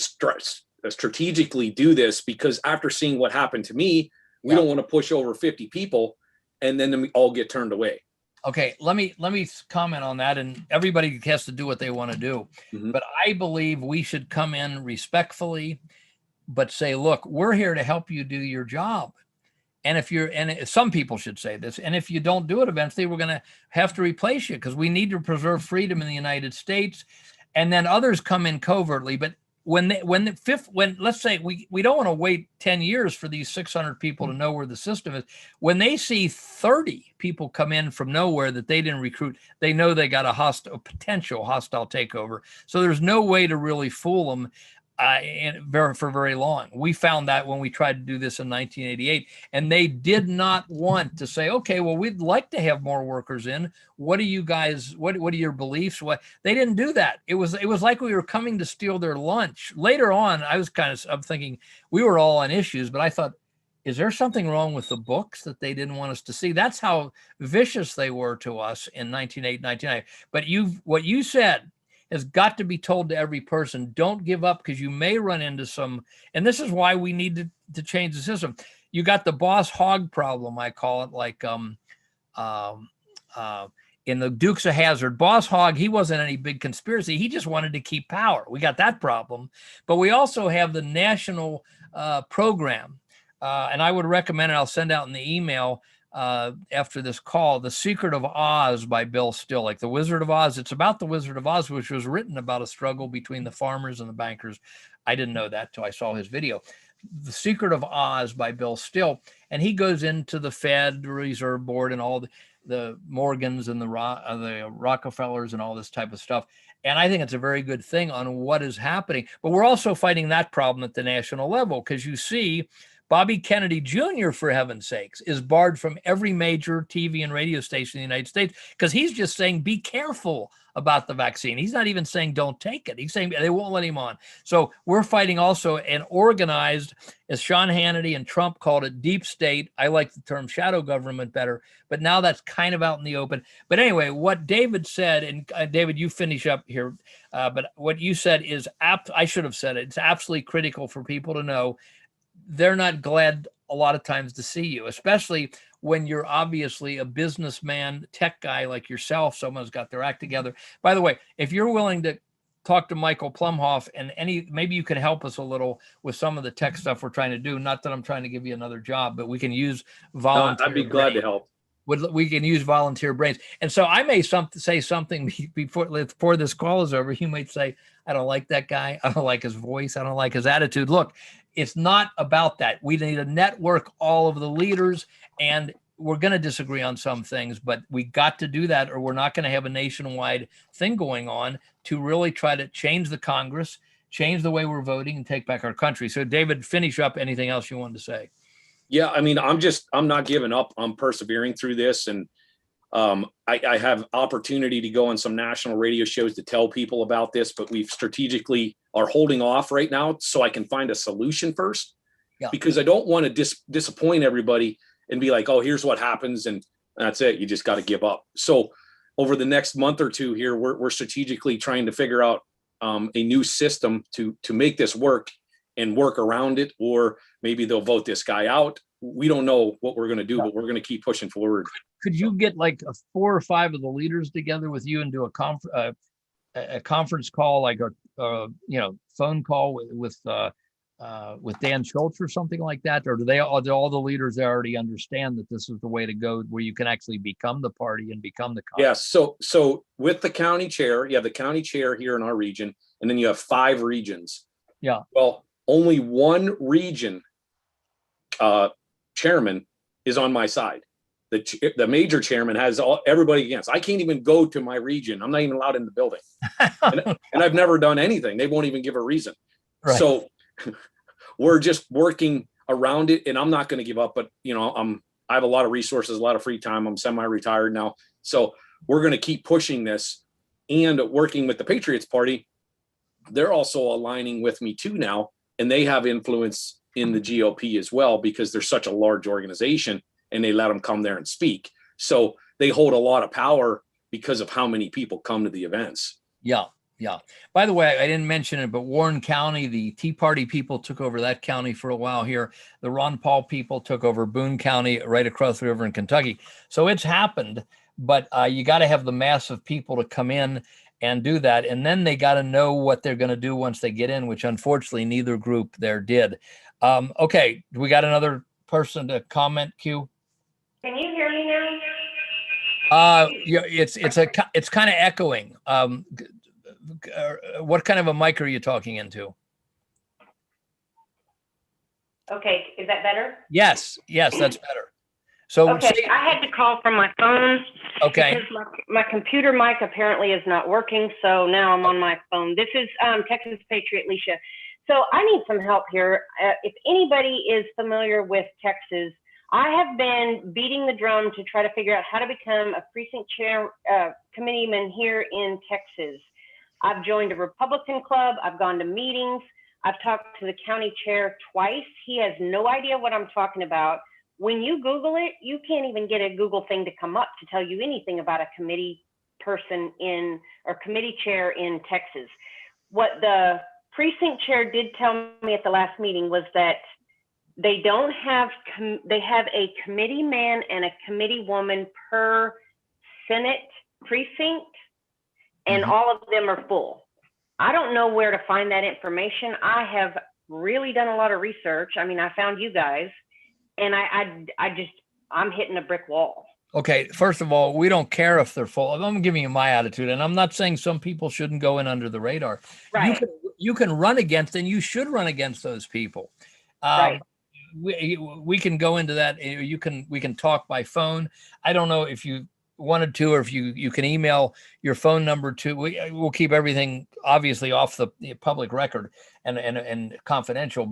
strategically do this, because after seeing what happened to me, we don't want to push over 50 people and then we all get turned away. Okay, let me comment on that, and everybody has to do what they want to do. Mhm. But I believe we should come in respectfully, but say, look, we're here to help you do your job. And some people should say this, and if you don't do it, eventually we're going to have to replace you, because we need to preserve freedom in the United States. And then others come in covertly. But when let's say we don't want to wait 10 years for these 600 people to know where the system is. When they see 30 people come in from nowhere that they didn't recruit, they know they got a potential hostile takeover. So there's no way to really fool them. For very long. We found that when we tried to do this in 1988, and they did not want to say, okay, well, we'd like to have more workers in. What are you guys, what are your beliefs? They didn't do that. It was like we were coming to steal their lunch. Later on, I'm thinking we were all on issues, but I thought, is there something wrong with the books that they didn't want us to see? That's how vicious they were to us in 1988, 1990. But what you said has got to be told to every person. Don't give up, because you may run into some, and this is why we need to change the system. You got the boss hog problem, I call it, like in the Dukes of Hazzard. Boss hog, he wasn't any big conspiracy. He just wanted to keep power. We got that problem. But we also have the national program. And I would recommend, and I'll send out in the email after this call, The Secret of Oz by Bill Still, like The Wizard of Oz. It's about the Wizard of Oz, which was written about a struggle between the farmers and the bankers. I didn't know that till I saw his video. The Secret of Oz by Bill Still. And he goes into the Fed Reserve Board and all the Morgans and the Rockefellers and all this type of stuff. And I think it's a very good thing on what is happening. But we're also fighting that problem at the national level, because you see Bobby Kennedy Jr., for heaven's sakes, is barred from every major TV and radio station in the United States, because he's just saying, be careful about the vaccine. He's not even saying don't take it. He's saying they won't let him on. So we're fighting also an organized, as Sean Hannity and Trump called it, deep state. I like the term shadow government better, but now that's kind of out in the open. But anyway, what David said, and David, you finish up here, but what you said is I should have said it. It's absolutely critical for people to know. They're not glad a lot of times to see you, especially when you're obviously a businessman, tech guy like yourself. Someone's got their act together. By the way, if you're willing to talk to Michael Plumhoff, and maybe you can help us a little with some of the tech stuff we're trying to do. Not that I'm trying to give you another job, but we can use volunteer. I'd be glad to help. We can use volunteer brains. And so I may say something before this call is over. You might say, I don't like that guy. I don't like his voice. I don't like his attitude. Look, it's not about that. We need to network all of the leaders, and we're going to disagree on some things, but we got to do that, or we're not going to have a nationwide thing going on to really try to change the Congress, change the way we're voting, and take back our country. So David, finish up anything else you wanted to say. Yeah, I mean, I'm not giving up. I'm persevering through this. And I have opportunity to go on some national radio shows to tell people about this, but we've strategically are holding off right now so I can find a solution first, because I don't want to disappoint everybody and be like, oh, here's what happens, and that's it. You just got to give up. So over the next month or two here, we're strategically trying to figure out a new system to make this work and work around it, or maybe they'll vote this guy out. We don't know what we're going to do, but we're going to keep pushing forward. Could you get like 4 or 5 of the leaders together with you and do a conference call, like a phone call with with Dan Schultz or something like that? Or do do all the leaders already understand that this is the way to go, where you can actually become the party and become the Yeah. conference? So with the county chair, you have the county chair here in our region, and then you have 5 regions. Yeah. Well, only one region chairman is on my side. The major chairman has everybody against. I can't even go to my region. I'm not even allowed in the building. And I've never done anything. They won't even give a reason. Right. So we're just working around it, and I'm not going to give up, but I have a lot of resources, a lot of free time. I'm semi-retired now. So we're going to keep pushing this and working with the Patriots Party. They're also aligning with me too now, and they have influence in the GOP as well, because they're such a large organization and they let them come there and speak. So they hold a lot of power because of how many people come to the events. Yeah. Yeah. By the way, I didn't mention it, but Warren County, the Tea Party people took over that county for a while here. The Ron Paul people took over Boone County right across the river in Kentucky. So it's happened, but you got to have the mass of people to come in and do that. And then they got to know what they're going to do once they get in, which unfortunately neither group there did. Okay. We got another person to comment, Q. Can you hear me now? Yeah, it's kind of echoing. What kind of a mic are you talking into? Okay, is that better? Yes, that's better. So okay, I had to call from my phone. Okay. Because my computer mic apparently is not working, so now I'm on my phone. This is Texas Patriot Leisha. So I need some help here. If anybody is familiar with Texas, I have been beating the drum to try to figure out how to become a precinct chair committeeman here in Texas. I've joined a Republican club. I've gone to meetings. I've talked to the county chair twice. He has no idea what I'm talking about. When you Google it, you can't even get a Google thing to come up to tell you anything about a committee person or committee chair in Texas. What the precinct chair did tell me at the last meeting was that they don't have, they have a committee man and a committee woman per Senate precinct, and all of them are full. I don't know where to find that information. I have really done a lot of research. I mean, I found you guys, and I'm hitting a brick wall. Okay, first of all, we don't care if they're full. I'm giving you my attitude, and I'm not saying some people shouldn't go in under the radar. Right. You can run against, and you should run against those people. Right. We can go into that. We can talk by phone. I don't know if you wanted to, or if you can email your phone number to. We'll keep everything obviously off the public record and confidential,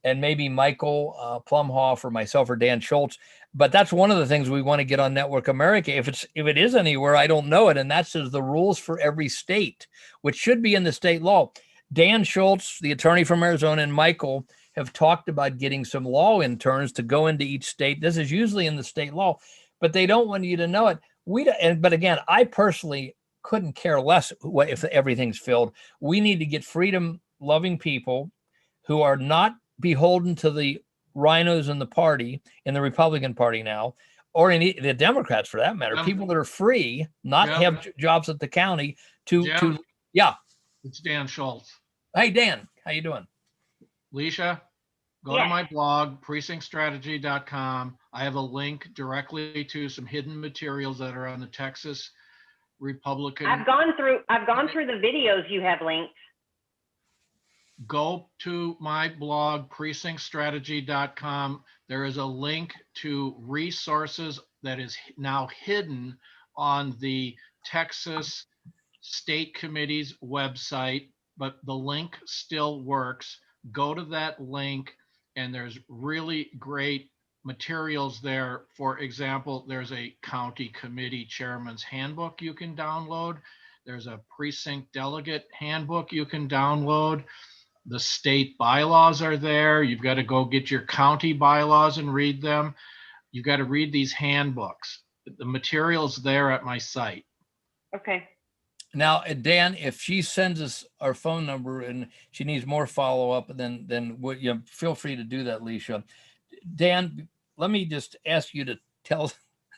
and maybe Michael Plumhoff or myself or Dan Schultz. But that's one of the things we want to get on Network America. If it is anywhere, I don't know it, and that says the rules for every state, which should be in the state law. Dan Schultz, the attorney from Arizona, and Michael have talked about getting some law interns to go into each state. This is usually in the state law, but they don't want you to know it. But again, I personally couldn't care less if everything's filled. We need to get freedom-loving people who are not beholden to the rhinos in the party, in the Republican Party now, or in the Democrats for that matter. People that are free, not have jobs at the county to. It's Dan Schultz. Hey, Dan, how you doing? Leisha, go to my blog, precinctstrategy.com. I have a link directly to some hidden materials that are on the Texas Republican. I've gone through the videos you have linked. Go to my blog, precinctstrategy.com. There is a link to resources that is now hidden on the Texas State Committee's website, but the link still works. Go to that link, and there's really great materials there. For example, there's a county committee chairman's handbook you can download. There's a precinct delegate handbook you can download. The state bylaws are there. You've got to go get your county bylaws and read them. You've got to read these handbooks. The material's there at my site. Okay. Now, Dan, if she sends us our phone number and she needs more follow-up, then feel free to do that, Leisha. Dan, let me just ask you to tell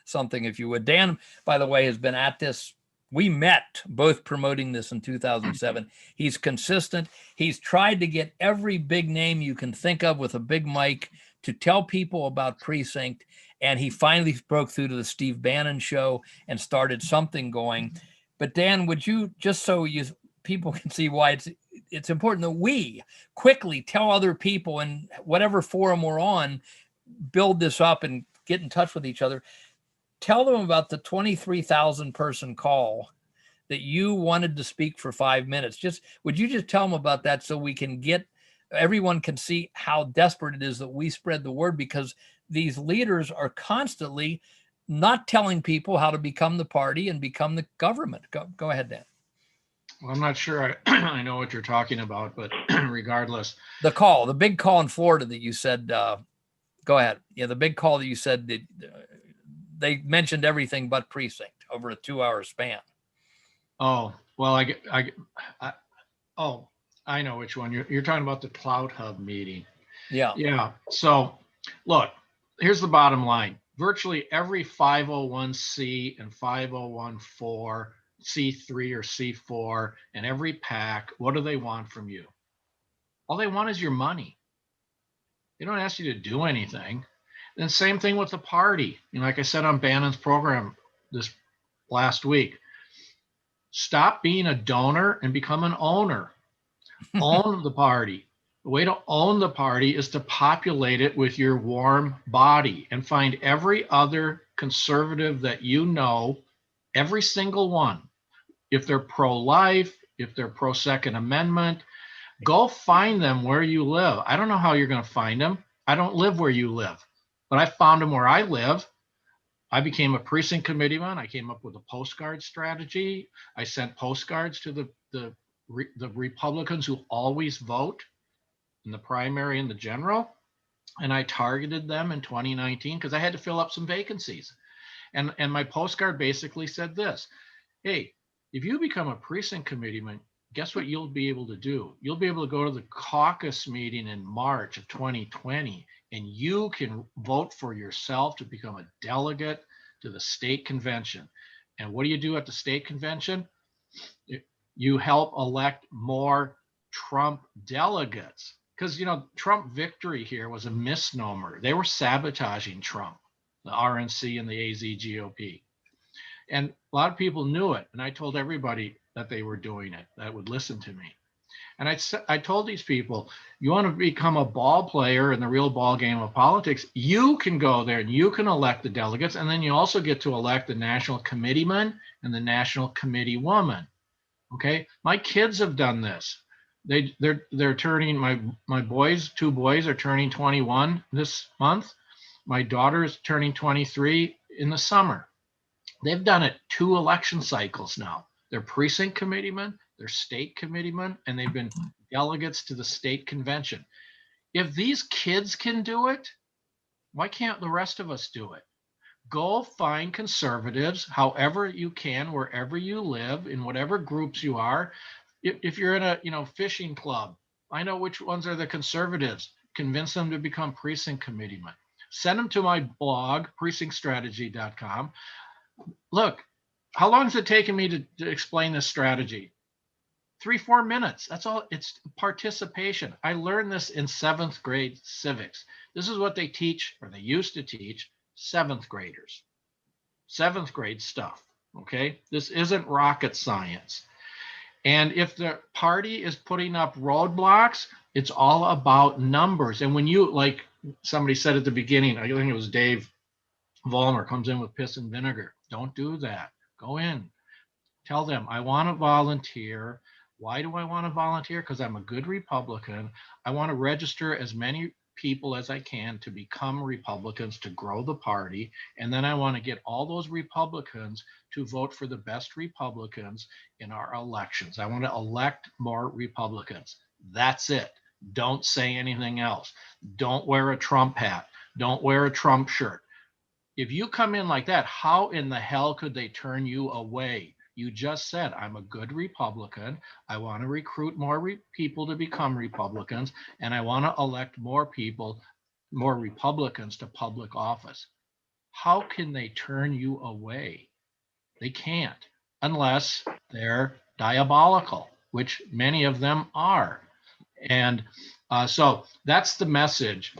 something, if you would. Dan, by the way, has been at this We met both promoting this in 2007. He's consistent. He's tried to get every big name you can think of with a big mic to tell people about Precinct. And he finally broke through to the Steve Bannon show and started something going. But Dan, would you, just so people can see why it's important that we quickly tell other people in whatever forum we're on, build this up and get in touch with each other. Tell them about the 23,000 person call that you wanted to speak for 5 minutes. Would you just tell them about that so we can everyone can see how desperate it is that we spread the word, because these leaders are constantly not telling people how to become the party and become the government. Go ahead, Dan. Well, I'm not sure I know what you're talking about, but regardless. The big call in Florida that you said, go ahead. Yeah, the big call that you said that they mentioned everything but Precinct over a 2-hour span. Oh, well, I know which one you're talking about, the Cloud Hub meeting. Yeah. Yeah. So look, here's the bottom line. Virtually every 501c and 501(4), C3 or C4, and every PAC, what do they want from you? All they want is your money. They don't ask you to do anything. And same thing with the party. Like I said on Bannon's program this last week, stop being a donor and become an owner. Own the party. The way to own the party is to populate it with your warm body and find every other conservative that you know, every single one. If they're pro-life, if they're pro-Second Amendment, go find them where you live. I don't know how you're going to find them. I don't live where you live, but I found them where I live. I became a precinct committeeman. I came up with a postcard strategy. I sent postcards to the Republicans who always vote in the primary and the general. And I targeted them in 2019 because I had to fill up some vacancies. And my postcard basically said this: hey, if you become a precinct committeeman, guess what you'll be able to do? You'll be able to go to the caucus meeting in March of 2020, and you can vote for yourself to become a delegate to the state convention. And what do you do at the state convention? You help elect more Trump delegates. Because, Trump victory here was a misnomer. They were sabotaging Trump, the RNC and the AZ GOP. And a lot of people knew it. And I told everybody that they were doing it, that would listen to me. And I told these people, you want to become a ball player in the real ball game of politics, you can go there and you can elect the delegates. And then you also get to elect the national committeeman and the national committeewoman. Okay. My kids have done this. They're turning, my boys, 2 boys are turning 21 this month. My daughter's turning 23 in the summer. They've done it 2 election cycles now. They're precinct committeemen, they're state committeemen, and they've been delegates to the state convention. If these kids can do it, why can't the rest of us do it? Go find conservatives, however you can, wherever you live, in whatever groups you are. If you're in a fishing club, I know which ones are the conservatives. Convince them to become precinct committeemen. Send them to my blog, precinctstrategy.com. Look, how long has it taken me to explain this strategy? 3-4 minutes. That's all. It's participation. I learned this in 7th grade civics. This is what they teach, or they used to teach, 7th graders. 7th grade stuff. Okay. This isn't rocket science. And if the party is putting up roadblocks, it's all about numbers. And when you, like somebody said at the beginning, I think it was Dave Vollmer, comes in with piss and vinegar. Don't do that. Go in. Tell them, I want to volunteer. Why do I want to volunteer? Because I'm a good Republican. I want to register as many people as I can to become Republicans, to grow the party. And then I want to get all those Republicans to vote for the best Republicans in our elections. I want to elect more Republicans. That's it. Don't say anything else. Don't wear a Trump hat. Don't wear a Trump shirt. If you come in like that, how in the hell could they turn you away? You just said, I'm a good Republican. I want to recruit more people to become Republicans, and I want to elect more people, more Republicans to public office. How can they turn you away? They can't. unless they're diabolical, which many of them are. And so that's the message.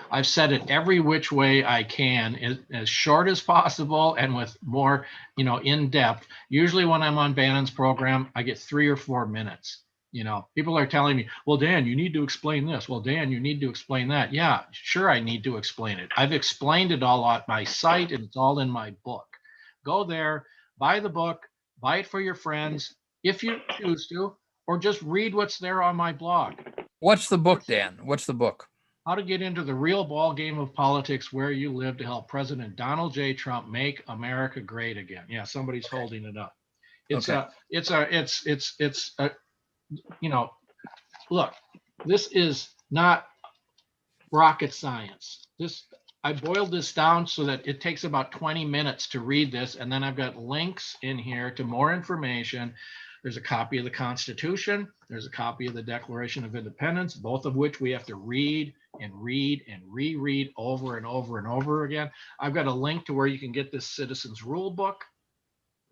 I've said it every which way I can, as short as possible and with more, in depth. Usually when I'm on Bannon's program, I get 3 or 4 minutes. People are telling me, well, Dan, you need to explain this. Well, Dan, you need to explain that. Yeah, sure, I need to explain it. I've explained it all on my site, and it's all in my book. Go there, buy the book, buy it for your friends if you choose to, or just read what's there on my blog. What's the book, Dan? What's the book? How to get into the real ball game of politics where you live to help President Donald J. Trump make America great again. Yeah, somebody's holding it up. Look, this is not rocket science. I boiled this down so that it takes about 20 minutes to read this, and then I've got links in here to more information. There's a copy of the Constitution. There's a copy of the Declaration of Independence, both of which we have to read and read and reread over and over and over again. I've got a link to where you can get this Citizens Rule Book.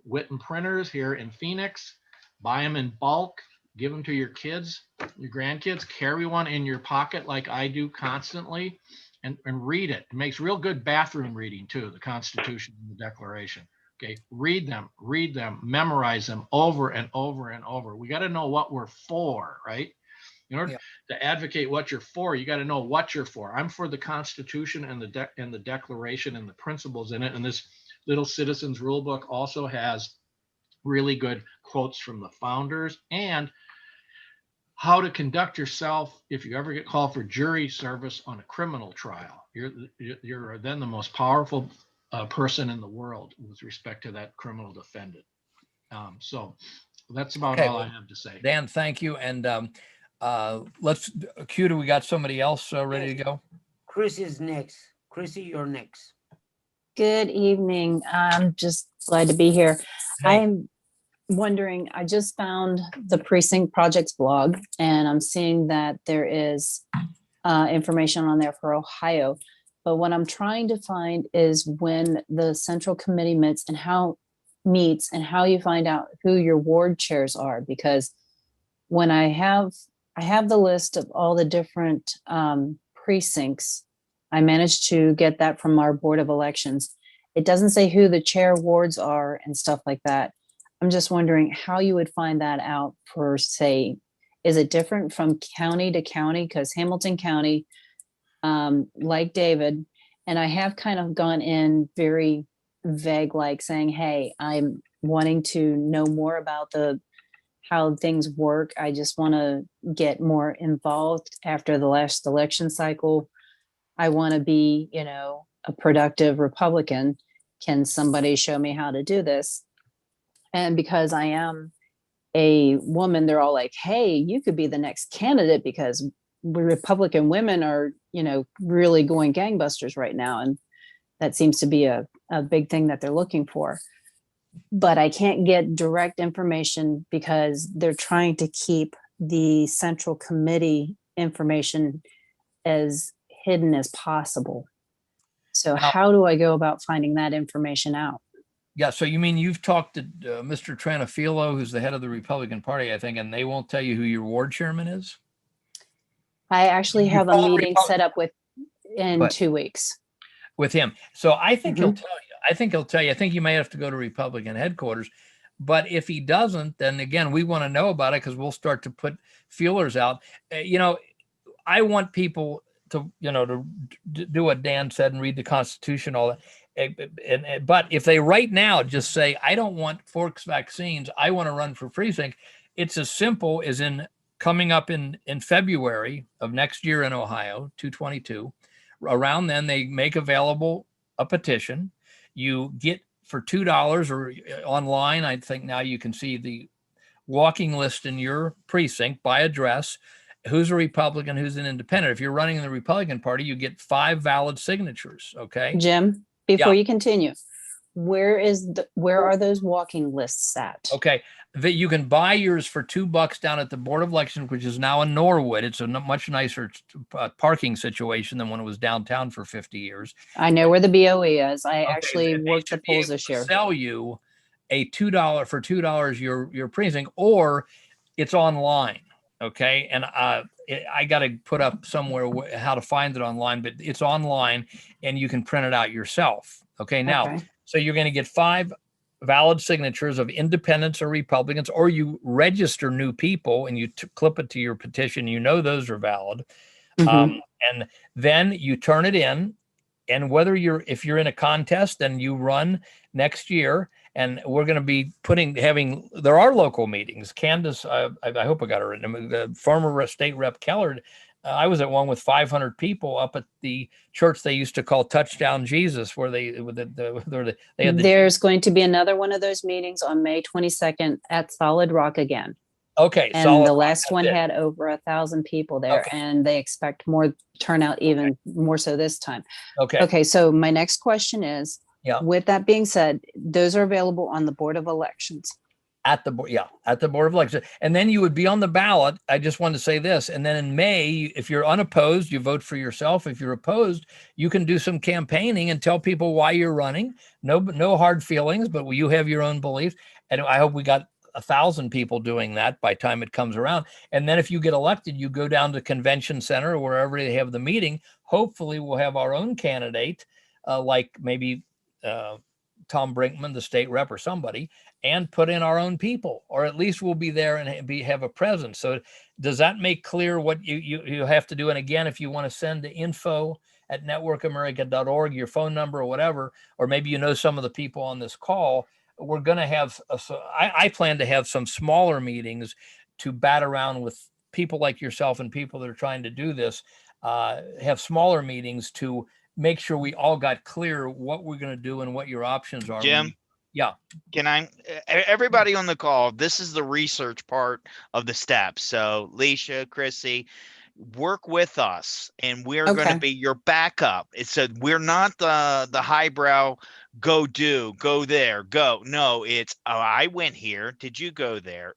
Witten Printers here in Phoenix. Buy them in bulk. Give them to your kids, your grandkids. Carry one in your pocket like I do constantly, and read it. It makes real good bathroom reading too, the Constitution and the Declaration. Okay, read them, memorize them over and over and over. We got to know what we're for, right? In order to advocate what you're for, you got to know what you're for. I'm for the Constitution and the Declaration and the principles in it. And this little Citizens Rule Book also has really good quotes from the founders and how to conduct yourself if you ever get called for jury service on a criminal trial. You're then the most powerful person in the world with respect to that criminal defendant. So that's about all I have to say. Dan, thank you. And let's, Q, do we got somebody else ready to go? Chris is next. Chrissy, you're next. Good evening. I'm just glad to be here. Hey. I'm wondering, I just found the Precinct Projects blog, and I'm seeing that there is information on there for Ohio. But what I'm trying to find is when the Central Committee meets and how you find out who your ward chairs are, because when I have the list of all the different precincts, I managed to get that from our Board of Elections. It doesn't say who the chair wards are and stuff like that. I'm just wondering how you would find that out for, say, is it different from county to county? Because Hamilton County, like David, and I have kind of gone in very vague, like saying, hey, I'm wanting to know more about how things work. I just want to get more involved after the last election cycle. I want to be, a productive Republican. Can somebody show me how to do this? And because I am a woman, they're all like, hey, you could be the next candidate because Republican women are, really going gangbusters right now. And that seems to be a big thing that they're looking for. But I can't get direct information because they're trying to keep the Central Committee information as hidden as possible. So how do I go about finding that information out? Yeah, so you mean you've talked to Mr. Tranafilo, who's the head of the Republican Party, I think, and they won't tell you who your ward chairman is? I actually have a meeting set up in 2 weeks. With him. So I think he'll tell you. I think he'll tell you. I think you may have to go to Republican headquarters. But if he doesn't, then again, we want to know about it because we'll start to put feelers out. I want people to, to do what Dan said and read the Constitution, all that. But if they right now just say, I don't want Forks vaccines, I want to run for precinct, it's as simple as coming up in February of next year in Ohio, 222. Around then, they make available a petition. You get for $2 or online. I think now you can see the walking list in your precinct by address. Who's a Republican, who's an independent. If you're running in the Republican Party, you get 5 valid signatures. Okay, Jim, before you continue, where are those walking lists at? Okay, you can buy yours for $2 down at the Board of Elections, which is now in Norwood. It's a much nicer parking situation than when it was downtown for 50 years. I know where the BOE is. I actually worked the polls this year. Sell you a $2 your precinct, or it's online. Okay. And I got to put up somewhere how to find it online, but it's online and you can print it out yourself. Okay. Now, Okay. so you're going to get 5 valid signatures of independents or Republicans, or you register new people and you clip it to your petition. You know, those are valid. Mhm. And then you turn it in, and if you're in a contest, then you run next year. And we're going to be there are local meetings. Candace, I hope I got it right. The former state rep Keller, I was at one with 500 people up at the church they used to call Touchdown Jesus, where they had There's going to be another one of those meetings on May 22nd at Solid Rock again. Okay. And Solid the Rock, last that's one it. had over 1,000 people there, Okay. and they expect more turnout, even more so this time. Okay. Okay, so my next question is, Yeah. with that being said, those are available on the Board of Elections. At the Board of Elections. And then you would be on the ballot. I just wanted to say this. And then in May, if you're unopposed, you vote for yourself. If you're opposed, you can do some campaigning and tell people why you're running. No hard feelings, but you have your own beliefs. And I hope we got 1,000 people doing that by the time it comes around. And then if you get elected, you go down to Convention Center or wherever they have the meeting. Hopefully we'll have our own candidate, like maybe Tom Brinkman, the state rep, or somebody, and put in our own people, or at least we'll be there and have a presence. So does that make clear what you have to do? And again, if you want to send to info@networkamerica.org, your phone number or whatever, or maybe you know some of the people on this call, we're going to have, I plan to have some smaller meetings to bat around with people like yourself and people that are trying to do this, have smaller meetings to make sure we all got clear what we're going to do and what your options are. Jim? Yeah. Everybody on the call, this is the research part of the steps. So Leisha, Chrissy, work with us, and we're going to be your backup. It's we're not the highbrow, go there, go. No, it's, oh, I went here. Did you go there?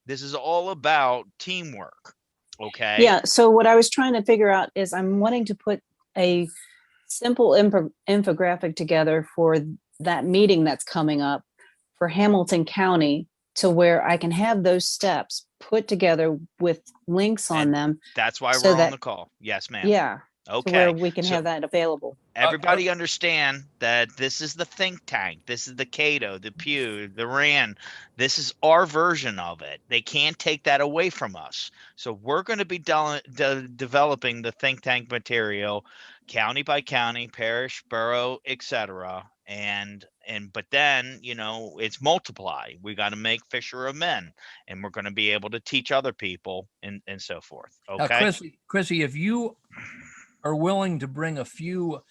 This is all about teamwork. Okay. Yeah. So what I was trying to figure out is I'm wanting to put a simple infographic together for that meeting that's coming up for Hamilton County, to where I can have those steps put together with links on them. That's why we're on the call. Yes, ma'am. Yeah. Okay. To where we can have that available. Everybody understand that this is the think tank. This is the Cato, the Pew, the RAND. This is our version of it. They can't take that away from us. So we're going to be developing the think tank material, county by county, parish, borough, etc. But then, it's multiply. We got to make fisher of men, and we're going to be able to teach other people and so forth. Okay. Chrissy, if you are willing to bring a few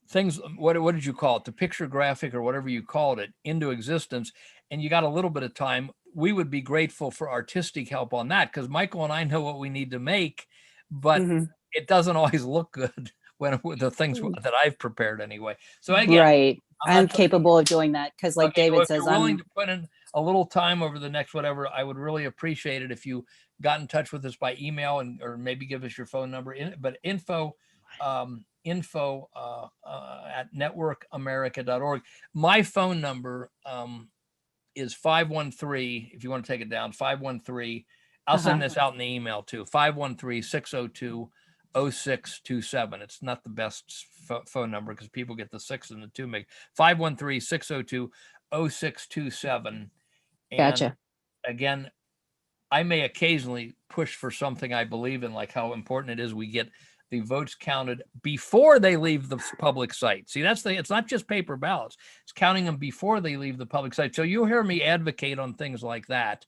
things, what did you call it? The picture graphic or whatever you called it into existence, and you got a little bit of time, we would be grateful for artistic help on that, because Michael and I know what we need to make, but it doesn't always look good when the things that I've prepared anyway. So again, right. I'm capable of doing that, because like David says, I'm willing to put in a little time over the next whatever. I would really appreciate it if you got in touch with us by email or maybe give us your phone number. But info at networkamerica.org. My phone number is 513. If you want to take it down, 513. I'll send this out in the email too. 513-602-0627. It's not the best phone number because people get the 6 and the 2 make 513-602-0627. Gotcha. Again, I may occasionally push for something I believe in, like how important it is we get the votes counted before they leave the public site. See, it's not just paper ballots. It's counting them before they leave the public site. So you'll hear me advocate on things like that.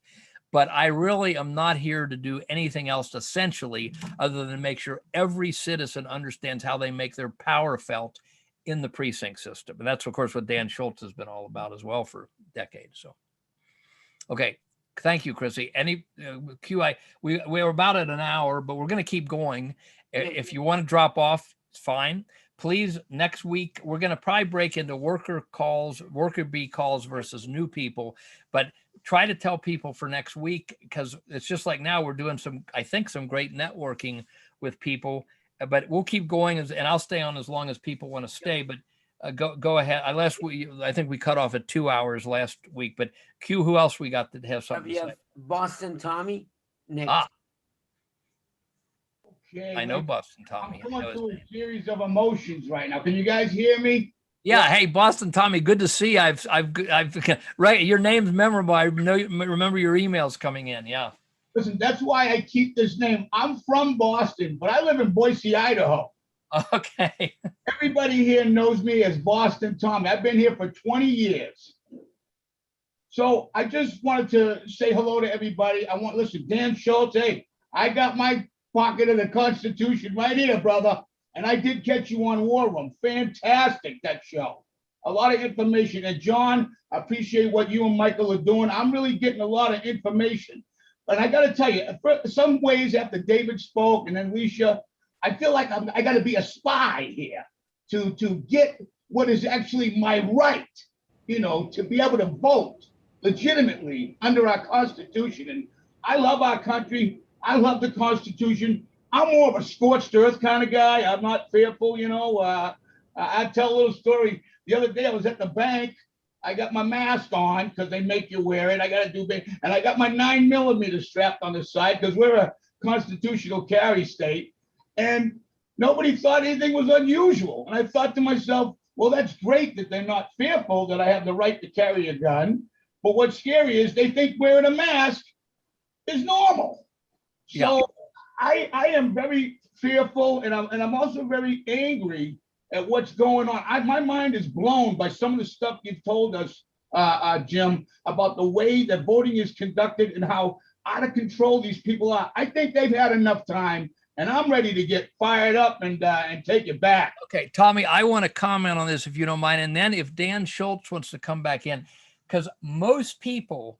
But I really am not here to do anything else essentially other than make sure every citizen understands how they make their power felt in the precinct system. And that's, of course, what Dan Schultz has been all about as well for decades. So, okay. Thank you, Chrissy. Any QI, we're about at an hour, but we're going to keep going. If you want to drop off, it's fine. Please, next week, we're going to probably break into worker bee calls versus new people, but try to tell people for next week, because it's just like now we're doing some great networking with people, but we'll keep going and I'll stay on as long as people want to stay. But Go ahead. I think we cut off at 2 hours last week, but Q, who else we got that has something We to say? have Boston Tommy next. Ah, Okay, I know wait, Boston I'm Tommy. I going know his through a name. series of emotions right now. Can you guys hear me? Yeah. Hey, Boston Tommy, good to see you. I've right. Your name's memorable. I remember your emails coming in. Yeah. Listen, that's why I keep this name. I'm from Boston, but I live in Boise, Idaho. Okay. Everybody here knows me as Boston Tommy. I've been here for 20 years. So I just wanted to say hello to everybody. Listen, Dan Schultz, hey, I got my pocket of the Constitution right here, brother. And I did catch you on War Room. Fantastic, that show. A lot of information. And John, I appreciate what you and Michael are doing. I'm really getting a lot of information. But I got to tell you, for some ways after David spoke and then Alicia, I feel like I got to be a spy here to get what is actually my right, to be able to vote legitimately under our Constitution. And I love our country. I love the Constitution. I'm more of a scorched earth kind of guy. I'm not fearful, I tell a little story. The other day I was at the bank. I got my mask on because they make you wear it. I got to do big. And I got my 9mm strapped on the side because we're a constitutional carry state. And nobody thought anything was unusual. And I thought to myself, well, that's great that they're not fearful that I have the right to carry a gun. But what's scary is they think wearing a mask is normal. So yeah. I am very fearful, and I'm also very angry at what's going on. My mind is blown by some of the stuff you've told us, Jim, about the way that voting is conducted and how out of control these people are. I think they've had enough time, and I'm ready to get fired up and take it back. Okay, Tommy, I want to comment on this if you don't mind, and then if Dan Schultz wants to come back in, because most people,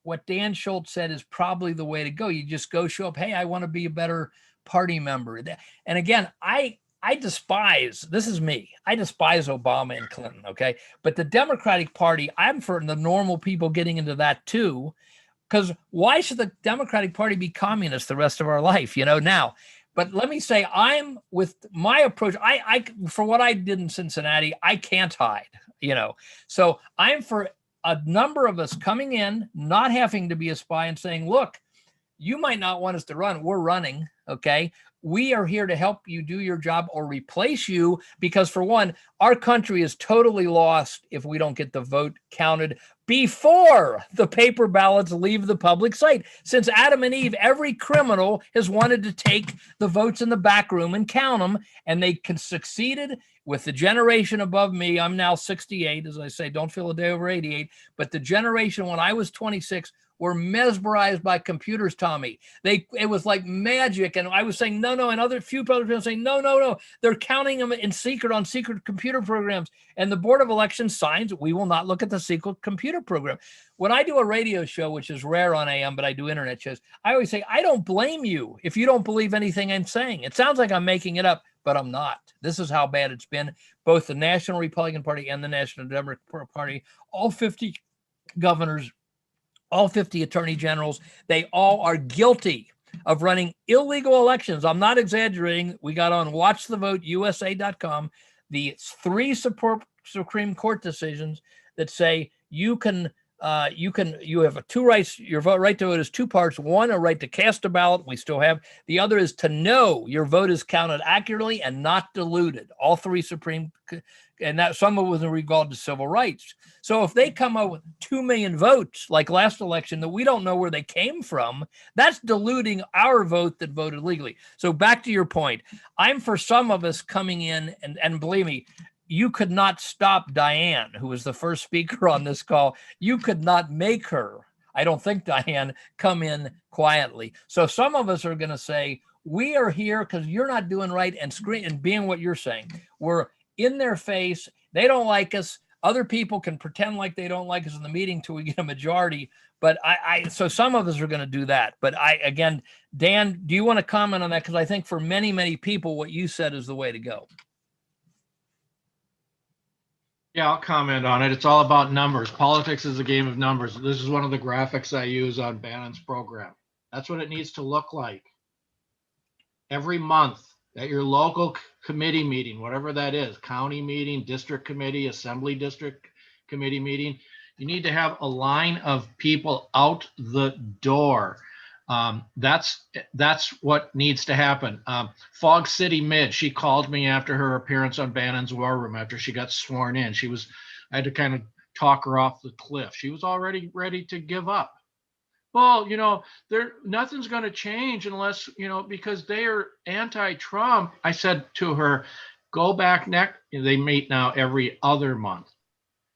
what Dan Schultz said is probably the way to go. You just go show up. Hey, I want to be a better party member. And again, I despise, this is me, I despise Obama and Clinton, okay? But the Democratic Party, I'm for the normal people getting into that too, because why should the Democratic Party be communist the rest of our life, now? But let me say, I'm with my approach, I for what I did in Cincinnati, I can't hide, So I'm for a number of us coming in, not having to be a spy and saying, look, you might not want us to run. We're running, okay? We are here to help you do your job or replace you because, for one, our country is totally lost if we don't get the vote counted before the paper ballots leave the public site. Since Adam and Eve, every criminal has wanted to take the votes in the back room and count them, and they succeeded with the generation above me. I'm now 68, as I say, don't feel a day over 88, but the generation when I was 26 were mesmerized by computers, Tommy. It was like magic. And I was saying, no, and other people saying, no. They're counting them in secret on secret computer programs. And the Board of Elections signs, we will not look at the secret computer program. When I do a radio show, which is rare on AM, but I do internet shows, I always say, I don't blame you if you don't believe anything I'm saying. It sounds like I'm making it up, but I'm not. This is how bad it's been. Both the National Republican Party and the National Democratic Party, all 50 governors, all 50 attorney generals, they all are guilty of running illegal elections. I'm not exaggerating. We got on watchthevoteusa.com, the 3 Supreme Court decisions that say you have 2 rights. Your vote right to vote is 2 parts. One, a right to cast a ballot. We still have. The other is to know your vote is counted accurately and not diluted. All 3 Supreme, and that some of it was in regard to civil rights. So if they come up with 2 million votes like last election that we don't know where they came from, that's diluting our vote that voted legally. So back to your point, I'm for some of us coming in, and believe me, you could not stop Diane, who was the first speaker on this call. You could not make her, I don't think, Diane, come in quietly. So some of us are going to say, we are here because you're not doing right and scream and being what you're saying. We're in their face. They don't like us. Other people can pretend like they don't like us in the meeting till we get a majority. But so some of us are going to do that. But again, Dan, do you want to comment on that? Because I think for many, many people, what you said is the way to go. Yeah, I'll comment on it. It's all about numbers. Politics is a game of numbers. This is one of the graphics I use on Bannon's program. That's what it needs to look like. Every month, at your local committee meeting, whatever that is, county meeting, district committee, assembly district committee meeting, you need to have a line of people out the door. That's what needs to happen. Fog City Mid, she called me after her appearance on Bannon's War Room after she got sworn in. I had to kind of talk her off the cliff. She was already ready to give up. Well, nothing's going to change unless, because they are anti-Trump. I said to her, go back next. They meet now every other month.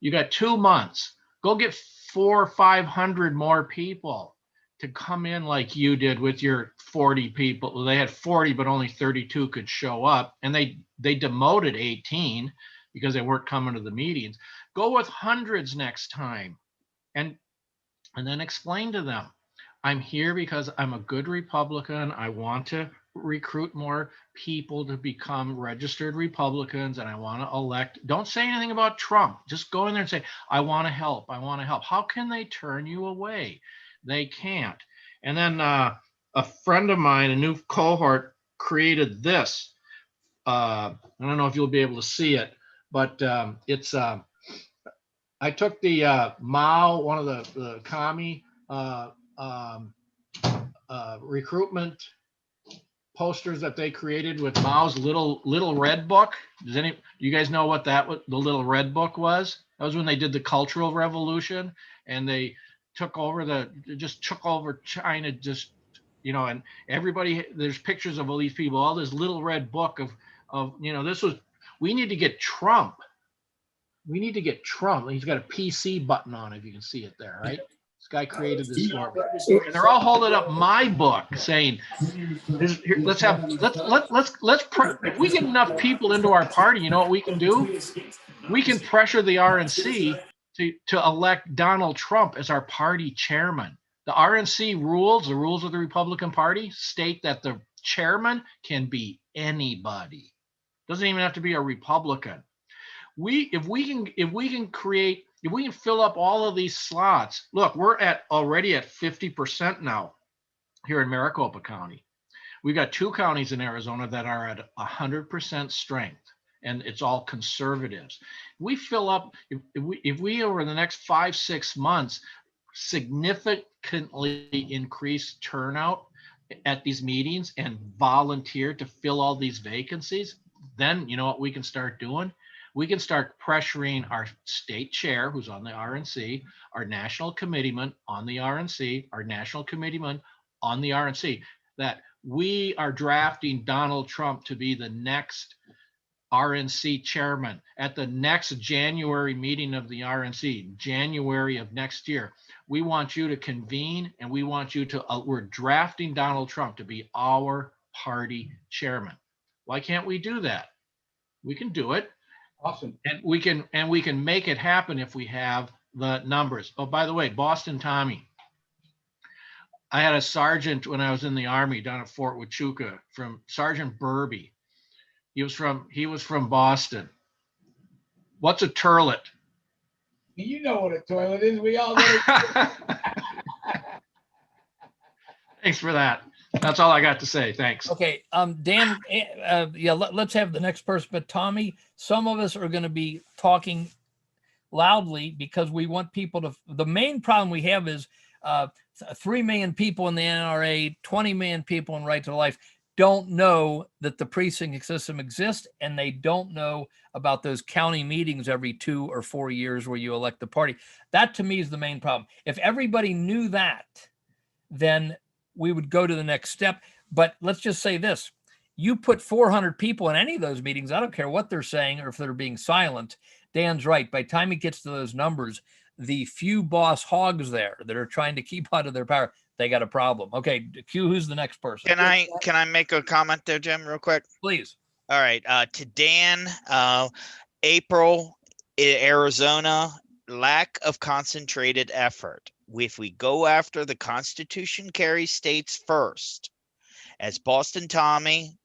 You got 2 months. Go get 400 or 500 more people to come in like you did with your 40 people. Well, they had 40, but only 32 could show up. And they demoted 18 because they weren't coming to the meetings. Go with hundreds next time. And then explain to them, I'm here because I'm a good Republican. I want to recruit more people to become registered Republicans, and I want to elect. Don't say anything about Trump. Just go in there and say, I want to help. I want to help. How can they turn you away? They can't. And then a friend of mine, a new cohort, created this. I don't know if you'll be able to see it, but it's I took the Mao, one of the commie recruitment posters that they created with Mao's little red book. Do you guys know what the little red book was? That was when they did the Cultural Revolution and they took over China, and everybody, there's pictures of all these people, all this little red book we need to get Trump. We need to get Trump. He's got a PC button on, if you can see it there, right? This guy created this for me. And they're all holding up my book saying, if we get enough people into our party, you know what we can do? We can pressure the RNC to elect Donald Trump as our party chairman. The RNC rules, the rules of the Republican Party, state that the chairman can be anybody. Doesn't even have to be a Republican. If we can fill up all of these slots, look, we're already at 50% now here in Maricopa County. We've got 2 counties in Arizona that are at 100% strength, and it's all conservatives. We fill up, if we over the next 5-6 months significantly increase turnout at these meetings and volunteer to fill all these vacancies, then you know what we can start doing? We can start pressuring our state chair, who's on the RNC, our national committeeman on the RNC, our national committeeman on the RNC, that we are drafting Donald Trump to be the next RNC chairman at the next January meeting of the RNC, January of next year. We want you to convene and we want you to, we're drafting Donald Trump to be our party chairman. Why can't we do that? We can do it. Awesome. And we can make it happen if we have the numbers. Oh, by the way, Boston Tommy. I had a sergeant when I was in the Army down at Fort Huachuca, from Sergeant Burby. He was from Boston. What's a turlet? You know what a toilet is. We all know it. Thanks for that. That's all I got to say. Thanks. Okay, Dan, let's have the next person. But Tommy, some of us are going to be talking loudly because we want people to. The main problem we have is 3 million people in the NRA, 20 million people in Right to Life don't know that the precinct system exists, and they don't know about those county meetings every 2 or 4 years where you elect the party. That to me is the main problem. If everybody knew that, then we would go to the next step. But let's just say this. You put 400 people in any of those meetings, I don't care what they're saying or if they're being silent. Dan's right. By the time it gets to those numbers, the few boss hogs there that are trying to keep out of their power, they got a problem. Okay, Q, who's the next person? Can I make a comment there, Jim, real quick? Please. All right. To Dan, April, Arizona, lack of concentrated effort. If we go after the Constitution carry states first, as Boston Tommy,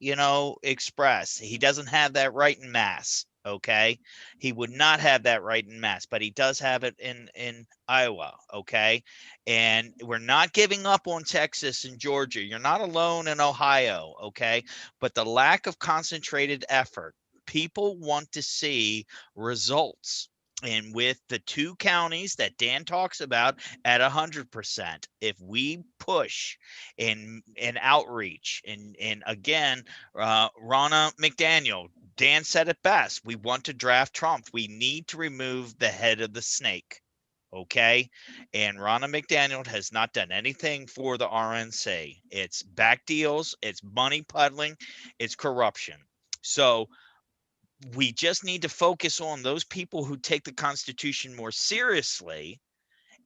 expressed, he doesn't have that right in mass. Okay, he would not have that right in Mass, but he does have it in Iowa. Okay, and we're not giving up on Texas and Georgia. You're not alone in Ohio. Okay, but the lack of concentrated effort, people want to see results. And with the 2 counties that Dan talks about at 100%, if we push in outreach and again, Ronna McDaniel, Dan said it best. We want to draft Trump. We need to remove the head of the snake. Okay. And Ronna McDaniel has not done anything for the RNC. It's back deals, it's money puddling, it's corruption. So we just need to focus on those people who take the Constitution more seriously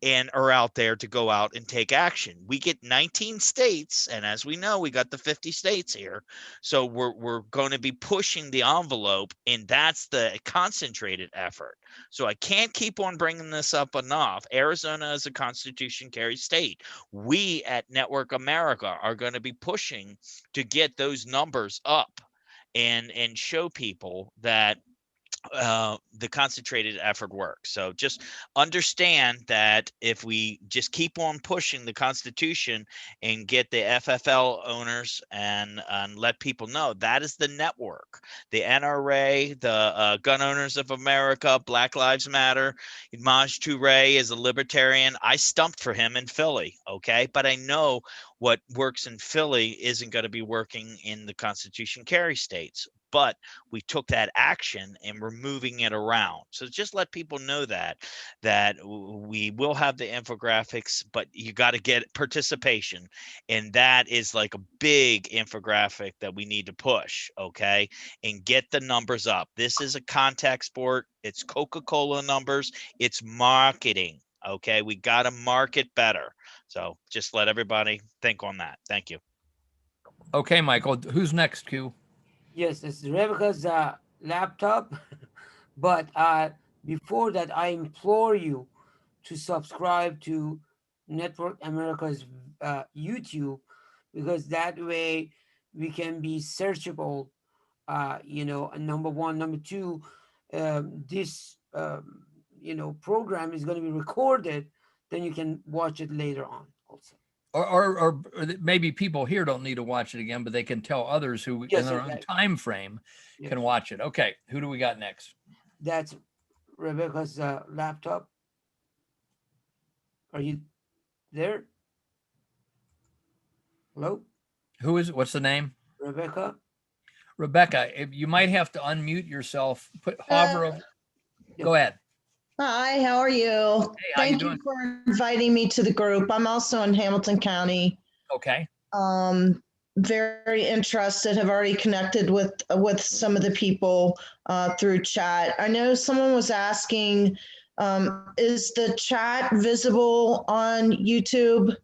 and are out there to go out and take action. We get 19 states, and as we know, we got the 50 states here. So we're going to be pushing the envelope, and that's the concentrated effort. So I can't keep on bringing this up enough. Arizona is a Constitution carry state. We at Network America are going to be pushing to get those numbers up and show people that the concentrated effort works. So just understand that if we just keep on pushing the Constitution and get the FFL owners and let people know that is the network, the NRA, the Gun Owners of America, Black Lives Matter. Maj Toure is a libertarian. I stumped for him in Philly, okay? But I know what works in Philly isn't going to be working in the Constitution carry states. But we took that action and we're moving it around. So just let people know that we will have the infographics, but you got to get participation. And that is like a big infographic that we need to push, okay? And get the numbers up. This is a contact sport. It's Coca-Cola numbers. It's marketing, okay? We got to market better. So just let everybody think on that. Thank you. Okay, Michael, who's next, Q? Yes, it's Rebecca's laptop. But before that, I implore you to subscribe to Network America's YouTube, because that way we can be searchable. Number one, number two, this program is going to be recorded. Then you can watch it later on also. Or maybe people here don't need to watch it again, but they can tell others who in their own time frame can watch it. Okay, who do we got next? That's Rebecca's laptop. Are you there? Hello? Who is it? What's the name? Rebecca. Rebecca, you might have to unmute yourself. Hover over. Go ahead. Hi, how are you? Hey, Thank you for inviting me to the group. I'm also in Hamilton County. Okay. Very interested. Have already connected with some of the people through chat. I know someone was asking, is the chat visible on YouTube?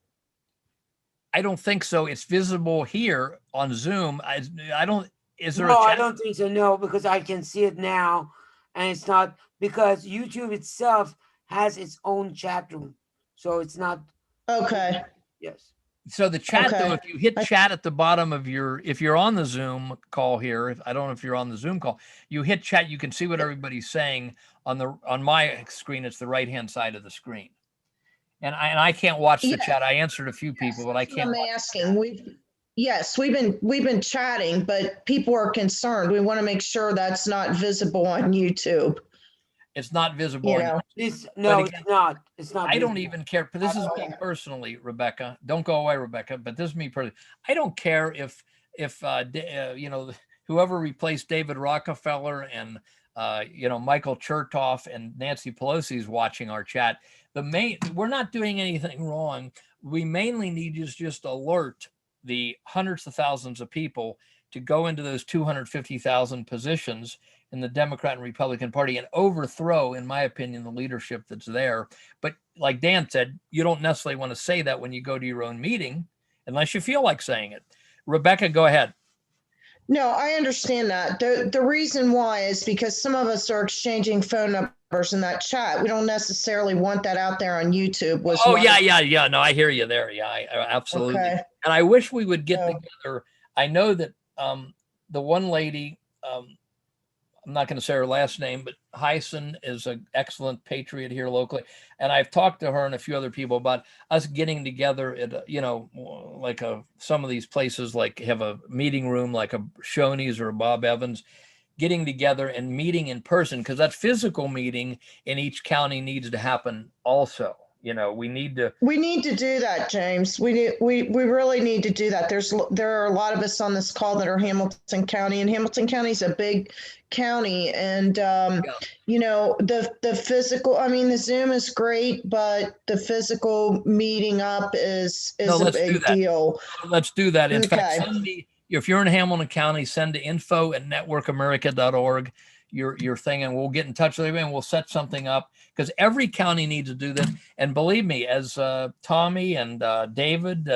I don't think so. It's visible here on Zoom. I don't. Is there no, a chat? I don't think so. No, because I can see it now, and it's not, because YouTube itself has its own chat room, so it's not. Okay. Yes. So the chat, though, if you hit chat at the bottom of if you're on the Zoom call here, I don't know if you're on the Zoom call, you hit chat, you can see what everybody's saying on my screen. It's the right-hand side of the screen. And I can't watch the chat. I answered a few people, but I can't. I'm asking. We've been chatting, but people are concerned. We want to make sure that's not visible on YouTube. It's not visible. It's not. It's not. I don't even care. But this is me personally, Rebecca. Don't go away, Rebecca. But this is me personally. I don't care if whoever replaced David Rockefeller and Michael Chertoff and Nancy Pelosi is watching our chat. We're not doing anything wrong. We mainly need to just alert the hundreds of thousands of people to go into those 250,000 positions in the Democrat and Republican Party and overthrow, in my opinion, the leadership that's there. But like Dan said, you don't necessarily want to say that when you go to your own meeting, unless you feel like saying it. Rebecca, go ahead. No, I understand that. The reason why is because some of us are exchanging phone numbers in that chat. We don't necessarily want that out there on YouTube. Yeah. No, I hear you there. Yeah, I absolutely. Okay. And I wish we would get together. I know that the one lady, I'm not going to say her last name, but Hyson is an excellent patriot here locally. And I've talked to her and a few other people about us getting together at, like some of these places, like have a meeting room, like a Shoney's or a Bob Evans, getting together and meeting in person, because that physical meeting in each county needs to happen also. We need to do that, James. We really need to do that. There are a lot of us on this call that are Hamilton County, and Hamilton County is a big county. And the physical. I mean, the Zoom is great, but the physical meeting up is a big deal. Let's do that. In fact, Okay. send me, if you're in Hamilton County, send to info@networkamerica.org your thing, and we'll get in touch with you and we'll set something up, because every county needs to do this. And believe me, as Tommy and David,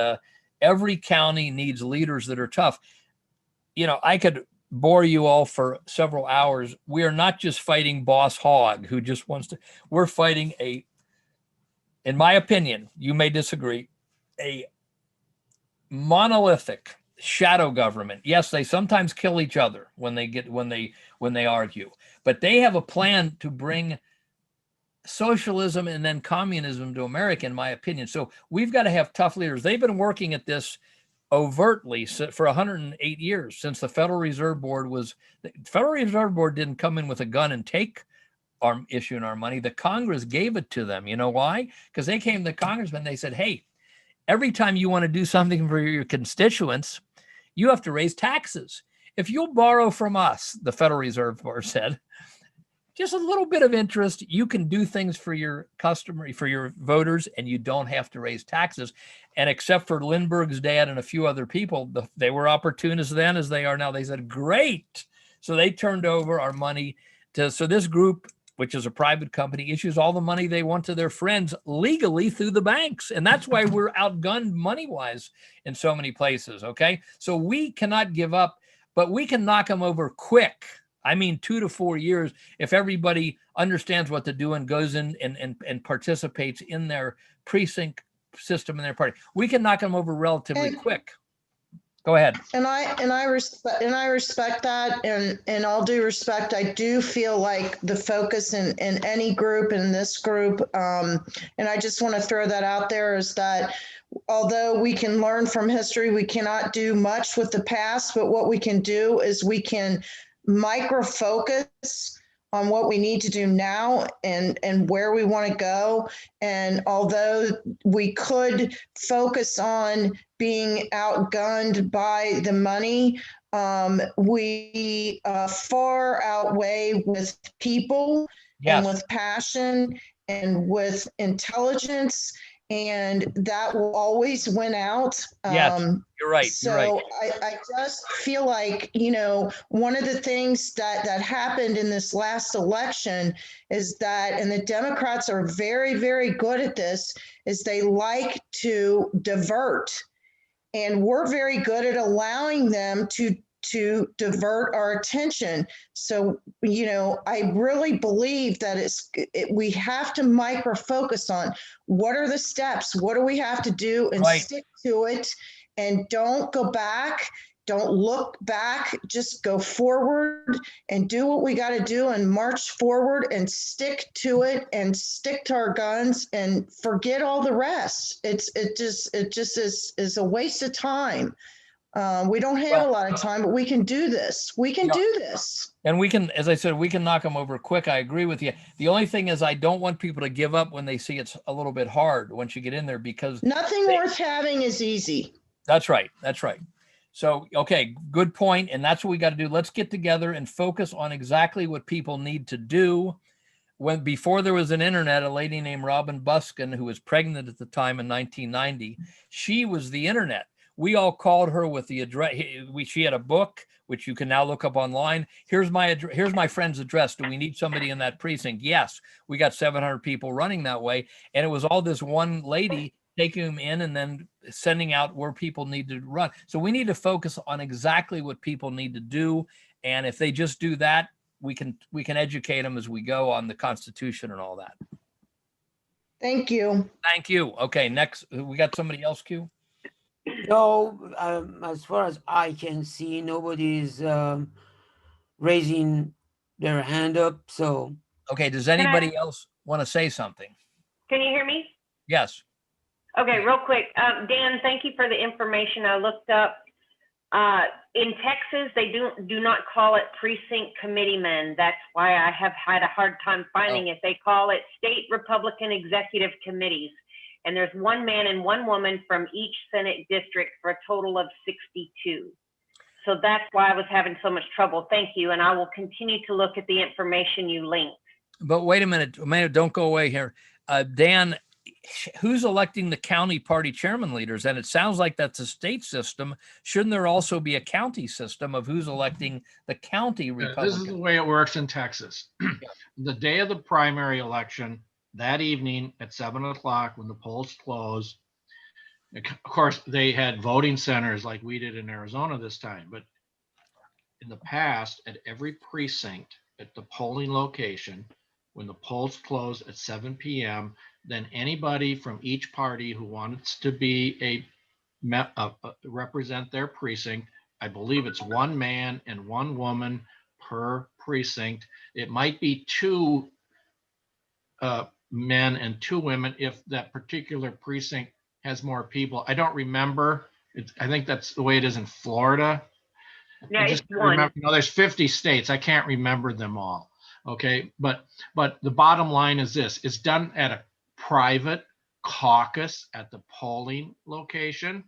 every county needs leaders that are tough. I could bore you all for several hours. We are not just fighting Boss Hogg, who just wants to, we're fighting in my opinion, you may disagree, a monolithic shadow government. Yes, they sometimes kill each other when they argue, but they have a plan to bring socialism and then communism to America, in my opinion. So we've got to have tough leaders. They've been working at this overtly for 108 years, since the Federal Reserve Board didn't come in with a gun and take our issue and our money. The Congress gave it to them. You know why? Because they came to the congressman, they said, hey, every time you want to do something for your constituents, you have to raise taxes. If you'll borrow from us, the Federal Reserve Board said, just a little bit of interest, you can do things for your for your voters, and you don't have to raise taxes. And except for Lindbergh's dad and a few other people, they were opportunists then as they are now. They said, great. So they turned over our money so this group, which is a private company, issues all the money they want to their friends legally through the banks. And that's why we're outgunned money-wise in so many places, okay? So we cannot give up, but we can knock them over quick. I mean, 2 to 4 years, if everybody understands what to do and goes in and participates in their precinct system in their party, we can knock them over relatively quick. Go ahead. And I respect that, and in all due respect, I do feel like the focus in any group, in this group, and I just want to throw that out there, is that although we can learn from history, we cannot do much with the past, but what we can do is we can micro focus on what we need to do now and where we want to go. And although we could focus on being outgunned by the money, we far outweigh with people, yes, and with passion and with intelligence, and that will always win out. Yes, you're right. So you're right. I just feel like, one of the things that happened in this last election is that, and the Democrats are very, very good at this, is they like to divert. And we're very good at allowing them to divert our attention. So, I really believe that we have to micro focus on what are the steps, what do we have to do, and Right. stick to it, and don't go back. Don't look back, just go forward and do what we got to do and march forward and stick to it and stick to our guns and forget all the rest. It just is a waste of time. We don't have a lot of time, but we can do this. We can do this. And we can, as I said, we can knock them over quick. I agree with you. The only thing is I don't want people to give up when they see it's a little bit hard once you get in there, because nothing worth having is easy. That's right. That's right. So, okay, good point. And that's what we got to do. Let's get together and focus on exactly what people need to do. Before there was an internet, a lady named Robin Buskin, who was pregnant at the time in 1990, she was the internet. We all called her with the address. She had a book, which you can now look up online. Here's my friend's address. Do we need somebody in that precinct? Yes. We got 700 people running that way. And it was all this one lady taking them in and then sending out where people need to run. So we need to focus on exactly what people need to do. And if they just do that, we can educate them as we go on the Constitution and all that. Thank you. Thank you. Okay, next, we got somebody else, Q? No, as far as I can see, nobody's raising their hand up, so. Okay, does anybody else want to say something? Can you hear me? Yes. Okay, real quick. Dan, thank you for the information. I looked up. In Texas, they do not call it precinct committeemen. That's why I have had a hard time finding it. They call it state Republican executive committees. And there's one man and one woman from each Senate district for a total of 62. So that's why I was having so much trouble. Thank you. And I will continue to look at the information you linked. But wait a minute, don't go away here. Dan, who's electing the county party chairman leaders? And it sounds like that's a state system. Shouldn't there also be a county system of who's electing the county Republican? This is the way it works in Texas. The day of the primary election, that evening at 7 o'clock when the polls close, of course, they had voting centers like we did in Arizona this time, but in the past, at every precinct, at the polling location, when the polls close at 7 p.m., then anybody from each party who wants to be represent their precinct, I believe it's one man and one woman per precinct. It might be two men and two women if that particular precinct has more people. I don't remember. I think that's the way it is in Florida. Yeah, it's one. Remember, there's 50 states. I can't remember them all. Okay, but the bottom line is this: it's done at a private caucus at the polling location,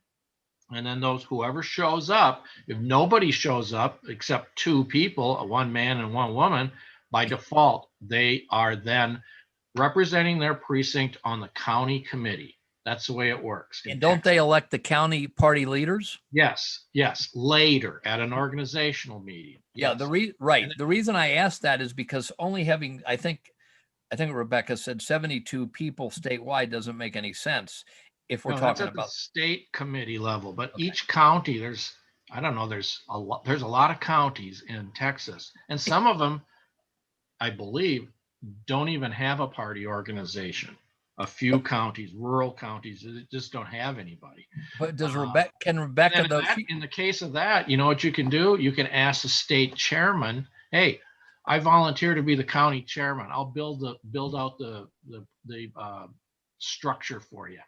and then whoever shows up, if nobody shows up except two people, one man and one woman, by default they are then representing their precinct on the county committee. That's the way it works. And don't they elect the county party leaders? Yes, later at an organizational meeting. Yeah, yes. The reason I asked that is because only having, I think Rebecca said 72 people statewide doesn't make any sense if we're talking about the state committee level. But each county, there's a lot of counties in Texas, and some of them, I believe, don't even have a party organization. A few counties, rural counties, just don't have anybody. But does Rebecca, in the case of that, you know what you can do? You can ask the state chairman, hey, I volunteer to be the county chairman. I'll build out the structure for you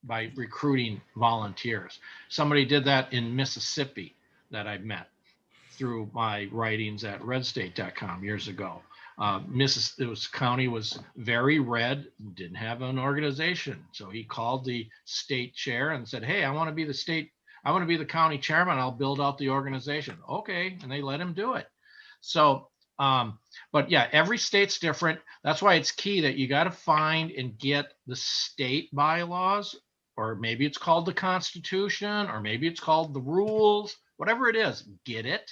by recruiting volunteers. Somebody did that in Mississippi that I met through my writings at redstate.com years ago. County was very red, didn't have an organization. So he called the state chair and said, hey, I want to be the county chairman. I'll build out the organization. Okay. And they let him do it. So, but yeah, every state's different. That's why it's key that you got to find and get the state bylaws, or maybe it's called the Constitution, or maybe it's called the rules, whatever it is, get it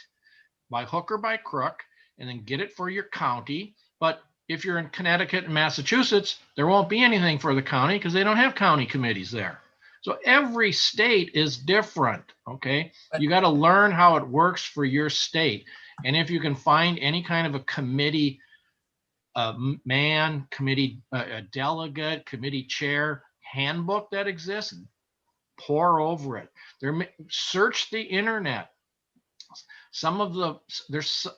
by hook or by crook, and then get it for your county. But if you're in Connecticut and Massachusetts, there won't be anything for the county because they don't have county committees there. So every state is different, okay? You got to learn how it works for your state. And if you can find any kind of a committee, a delegate, committee chair handbook that exists, pour over it. Search the internet.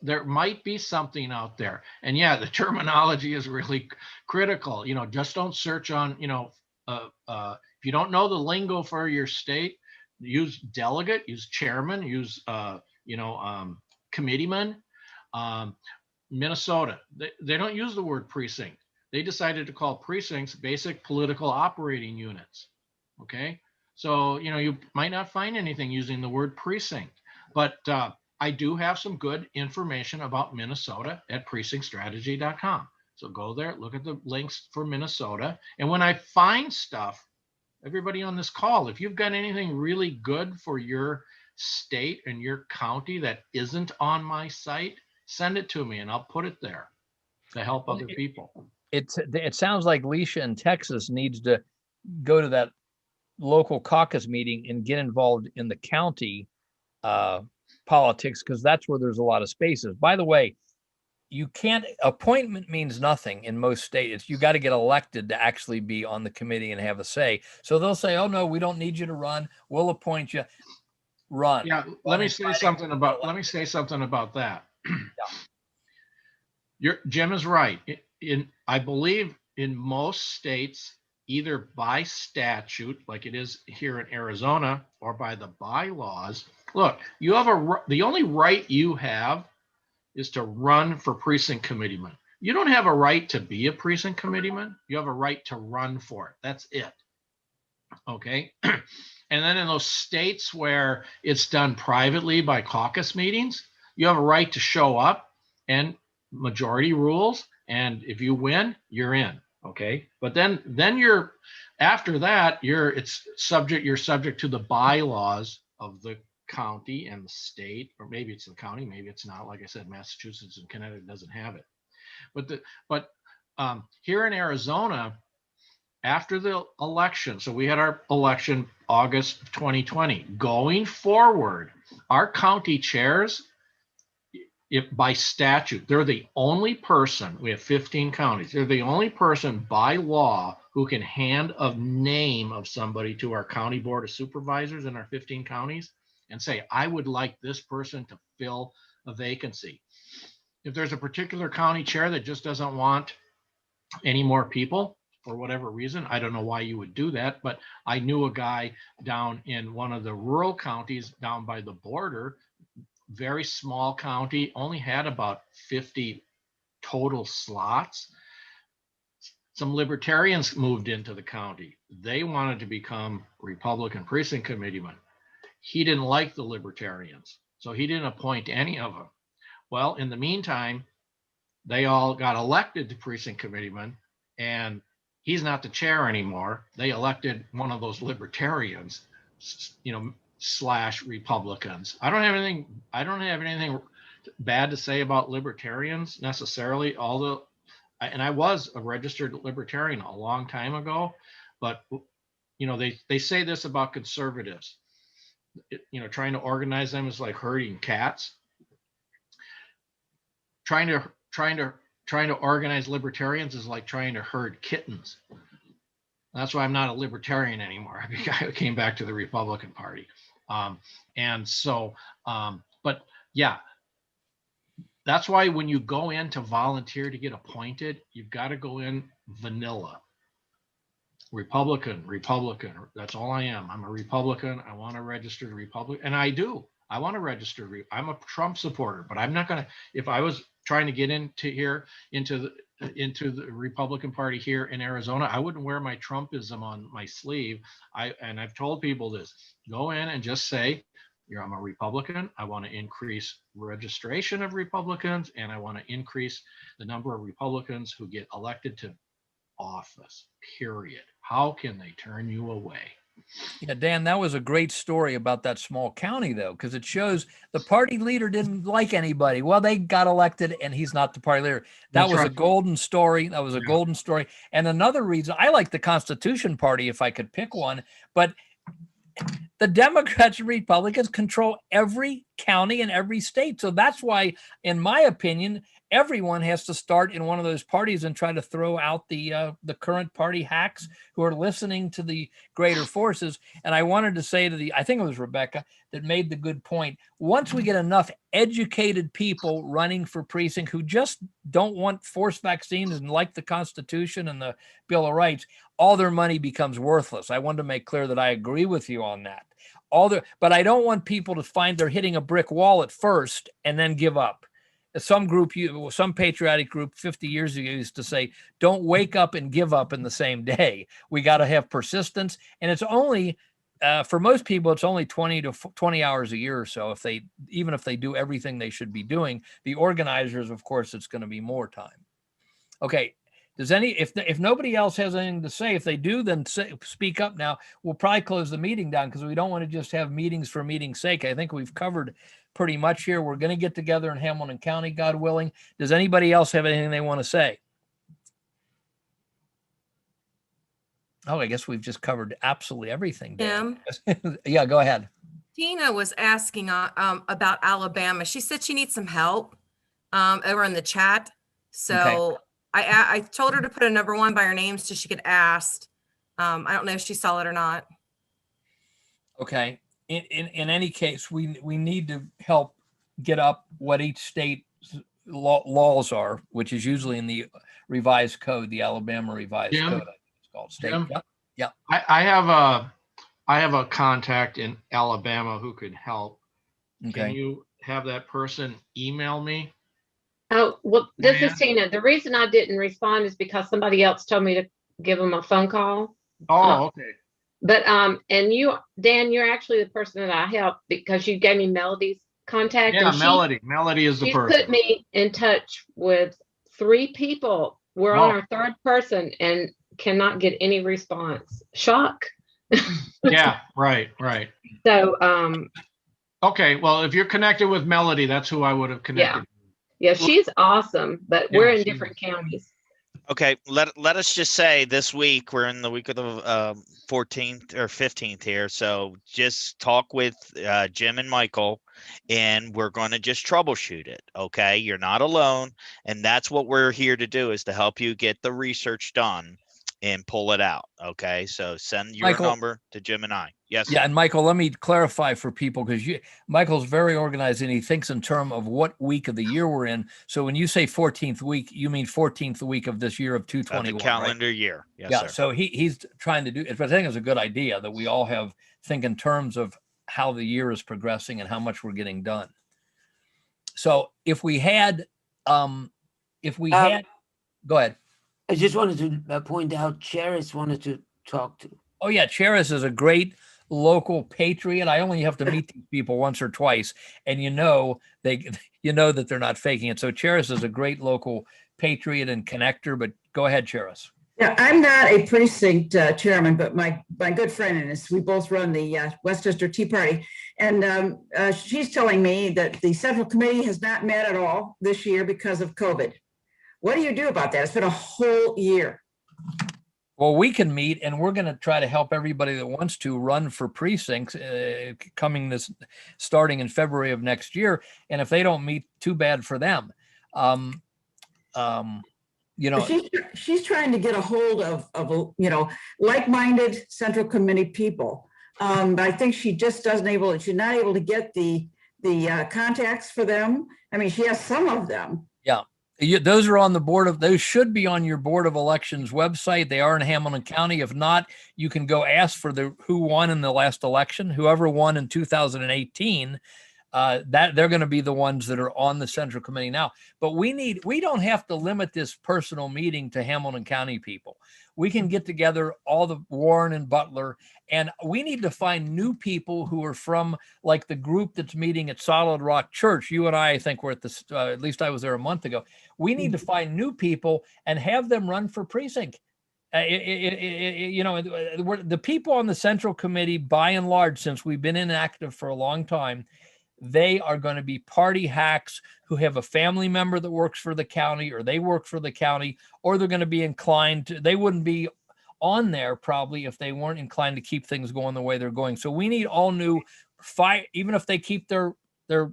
There might be something out there, and yeah, the terminology is really critical. Just don't search on, if you don't know the lingo for your state, use delegate, use chairman, use committeeman. Minnesota, they don't use the word precinct. They decided to call precincts basic political operating units. Okay, so you might not find anything using the word precinct, but I do have some good information about Minnesota at precinctstrategy.com. So go there, look at the links for Minnesota. And when I find stuff, everybody on this call, if you've got anything really good for your state and your county that isn't on my site, send it to me and I'll put it there to help other people. It sounds like Leisha in Texas needs to go to that local caucus meeting and get involved in the county politics, because that's where there's a lot of spaces. By the way, appointment means nothing in most states. You got to get elected to actually be on the committee and have a say. So they'll say, oh no, we don't need you to run. We'll appoint you. Run. Yeah. Let me say something about that. Yeah. Jim is right. I believe in most states, either by statute, like it is here in Arizona, or by the bylaws. Look, you have the only right you have is to run for precinct committeeman. You don't have a right to be a precinct committeeman. You have a right to run for it. That's it. Okay. And then in those states where it's done privately by caucus meetings, you have a right to show up and majority rules. And if you win, you're in. Okay. But then you're, after that, you're subject to the bylaws of the county and the state, or maybe it's the county, maybe it's not. Like I said, Massachusetts and Connecticut doesn't have it. But here in Arizona, after the election, so we had our election August of 2020. Going forward, our county chairs, if by statute, they're the only person, we have 15 counties, they're the only person by law who can hand a name of somebody to our county board of supervisors in our 15 counties and say, I would like this person to fill a vacancy. If there's a particular county chair that just doesn't want any more people, for whatever reason, I don't know why you would do that, but I knew a guy down in one of the rural counties down by the border, very small county, only had about 50 total slots. Some libertarians moved into the county. They wanted to become Republican precinct committeeman. He didn't like the libertarians, so he didn't appoint any of them. Well, in the meantime, they all got elected to precinct committeeman, and he's not the chair anymore. They elected one of those libertarians, / Republicans. I don't have anything bad to say about libertarians necessarily, although, and I was a registered libertarian a long time ago, but they say this about conservatives. Trying to organize them is like herding cats. Trying to organize libertarians is like trying to herd kittens. That's why I'm not a libertarian anymore. I came back to the Republican Party. But yeah, that's why when you go in to volunteer to get appointed, you've got to go in vanilla. Republican. That's all I am. I'm a Republican. I want to register to Republican. And I do. I want to register. I'm a Trump supporter, but I'm not going to, if I was trying to get into the Republican Party here in Arizona, I wouldn't wear my Trumpism on my sleeve. I've told people this, go in and just say, I'm a Republican. I want to increase registration of Republicans, and I want to increase the number of Republicans who get elected to office, period. How can they turn you away? Yeah, Dan, that was a great story about that small county, though, because it shows the party leader didn't like anybody. Well, they got elected and he's not the party leader. That was right. A golden story. That was a golden story. And another reason I like the Constitution Party, if I could pick one, but the Democrats and Republicans control every county and every state. So that's why, in my opinion, everyone has to start in one of those parties and try to throw out the current party hacks who are listening to the greater forces. And I wanted to say I think it was Rebecca that made the good point. Once we get enough educated people running for precinct who just don't want forced vaccines and like the Constitution and the Bill of Rights, all their money becomes worthless. I wanted to make clear that I agree with you on that. But I don't want people to find they're hitting a brick wall at first and then give up. Some patriotic group 50 years ago used to say, don't wake up and give up in the same day. We got to have persistence. And it's only, for most people, it's only 20 hours a year or so. Even if they do everything they should be doing, the organizers, of course, it's going to be more time. Okay. If nobody else has anything to say, if they do, then speak up now. We'll probably close the meeting down because we don't want to just have meetings for meeting's sake. I think we've covered pretty much here. We're going to get together in Hamilton County, God willing. Does anybody else have anything they want to say? Oh, I guess we've just covered absolutely everything. Jim? Yeah, go ahead. Tina was asking about Alabama. She said she needs some help over in the chat. So okay. I told her to put a number 1 by her name so she could ask. I don't know if she saw it or not. Okay. In any case, we need to help get up what each state laws are, which is usually in the revised code, the Alabama revised Jim? code, I think it's called state. Jim? Yep. I have a contact in Alabama who could help. Can Okay. you have that person email me? Oh, well, this Diane? is Tina. The reason I didn't respond is because somebody else told me to give them a phone call. Oh, okay. But and you, Dan, you're actually the person that I helped because you gave me Melody's contact. Yeah, and Melody. Melody is the she's person. put me in touch with 3 people. We're on our 3rd person and cannot get any response. Shock. Yeah, right. So Okay, well, if you're connected with Melody, that's who I would have connected. yeah, she's awesome, but Yeah, we're in she different counties. Okay, let us just say this week we're in the week of the 14th or 15th here, so just talk with Jim and Michael, and we're going to just troubleshoot it. Okay, you're not alone, and that's what we're here to do, is to help you get the research done and pull it out. Okay, so send your Michael- number to Jim and I. Yes. Yeah, and Michael, let me clarify for people, because Michael's very organized and he thinks in terms of what week of the year we're in. So when you say 14th week, you mean 14th week of this year of Of 221, the right? calendar year. Yes, Yeah, sir. so he's trying to do it, but I think it's a good idea that we all think in terms of how the year is progressing and how much we're getting done. So if we had, go ahead. I just wanted to point out, Cheris wanted to talk to. Oh yeah, Cheris is a great local patriot. I only have to meet these people once or twice, and you know that they're not faking it. So Cheris is a great local patriot and connector. But go ahead, Cheris. Yeah, I'm not a precinct chairman, but my good friend is. We both run the Westchester Tea Party, and she's telling me that the Central Committee has not met at all this year because of COVID. What do you do about that? It's been a whole year. Well, we can meet, and we're going to try to help everybody that wants to run for precincts starting in February of next year. And if they don't meet, too bad for them. She's trying to get a hold of like-minded Central Committee people. But I think she just she's not able to get the contacts for them. I mean, she has some of them. Yeah. Those should be on your Board of Elections website. They are in Hamilton County. If not, you can go ask for who won in the last election. Whoever won in 2018, that they're going to be the ones that are on the Central Committee now. But we don't have to limit this personal meeting to Hamilton County people. We can get together all the Warren and Butler, and we need to find new people who are from, like, the group that's meeting at Solid Rock Church. You and I think we're at this, at least I was there a month ago. We need to find new people and have them run for precinct. The people on the Central Committee, by and large, since we've been inactive for a long time, they are going to be party hacks who have a family member that works for the county, or they work for the county, or they're going to be inclined to, they wouldn't be on there probably if they weren't inclined to keep things going the way they're going. So we need all new fire, even if they keep their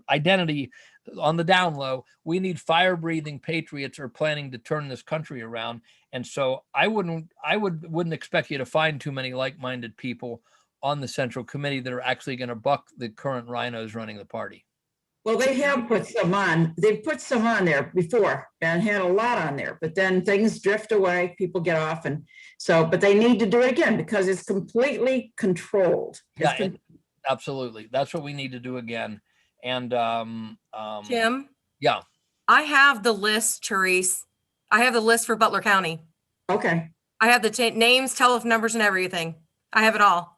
identity on the down low, we need fire-breathing patriots who are planning to turn this country around. And so I wouldn't expect you to find too many like-minded people on the Central Committee that are actually going to buck the current rhinos running the party. Well, they have put some on. They've put some on there before and had a lot on there, but then things drift away, people get off. And so, but they need to do it again because it's completely controlled. Yeah, absolutely. That's what we need to do again. And Jim? Yeah. I have the list, Therese. I have the list for Butler County. Okay. I have the names, telephone numbers, and everything. I have it all.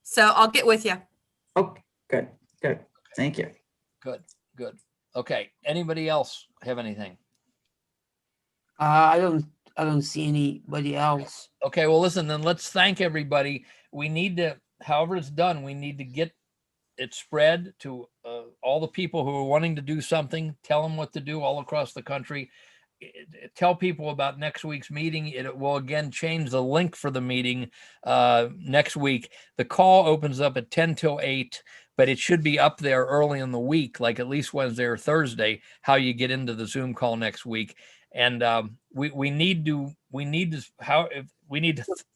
So I'll get with you. Okay, good. Thank you. Good. Okay. Anybody else have anything? I don't see anybody else. Okay. Well, listen, then let's thank everybody. We need to, however it's done, we need to get it spread to all the people who are wanting to do something. Tell them what to do all across the country. Tell people about next week's meeting. It will again change the link for the meeting next week. The call opens up at 10 till 8, but it should be up there early in the week, like at least Wednesday or Thursday, how you get into the Zoom call next week. And we need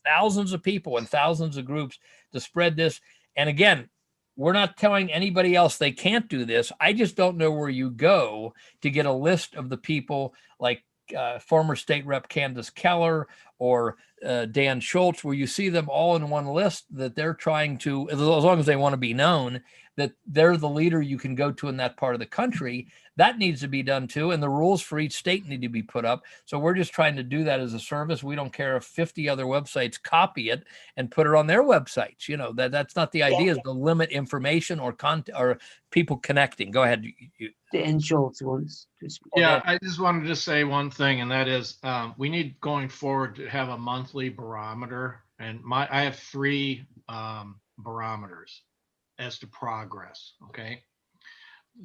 thousands of people and thousands of groups to spread this. And again, we're not telling anybody else they can't do this. I just don't know where you go to get a list of the people like former state rep Candace Keller or Dan Schultz, where you see them all in one list that they're trying to, as long as they want to be known, that they're the leader you can go to in that part of the country. That needs to be done too. And the rules for each state need to be put up. So we're just trying to do that as a service. We don't care if 50 other websites copy it and put it on their websites. You know, that's not the idea, is to limit information or content or people connecting. Go ahead. Dan Schultz wants to speak. Yeah, I just wanted to say one thing, and that is we need going forward to have a monthly barometer. And I have 3 barometers as to progress. Okay.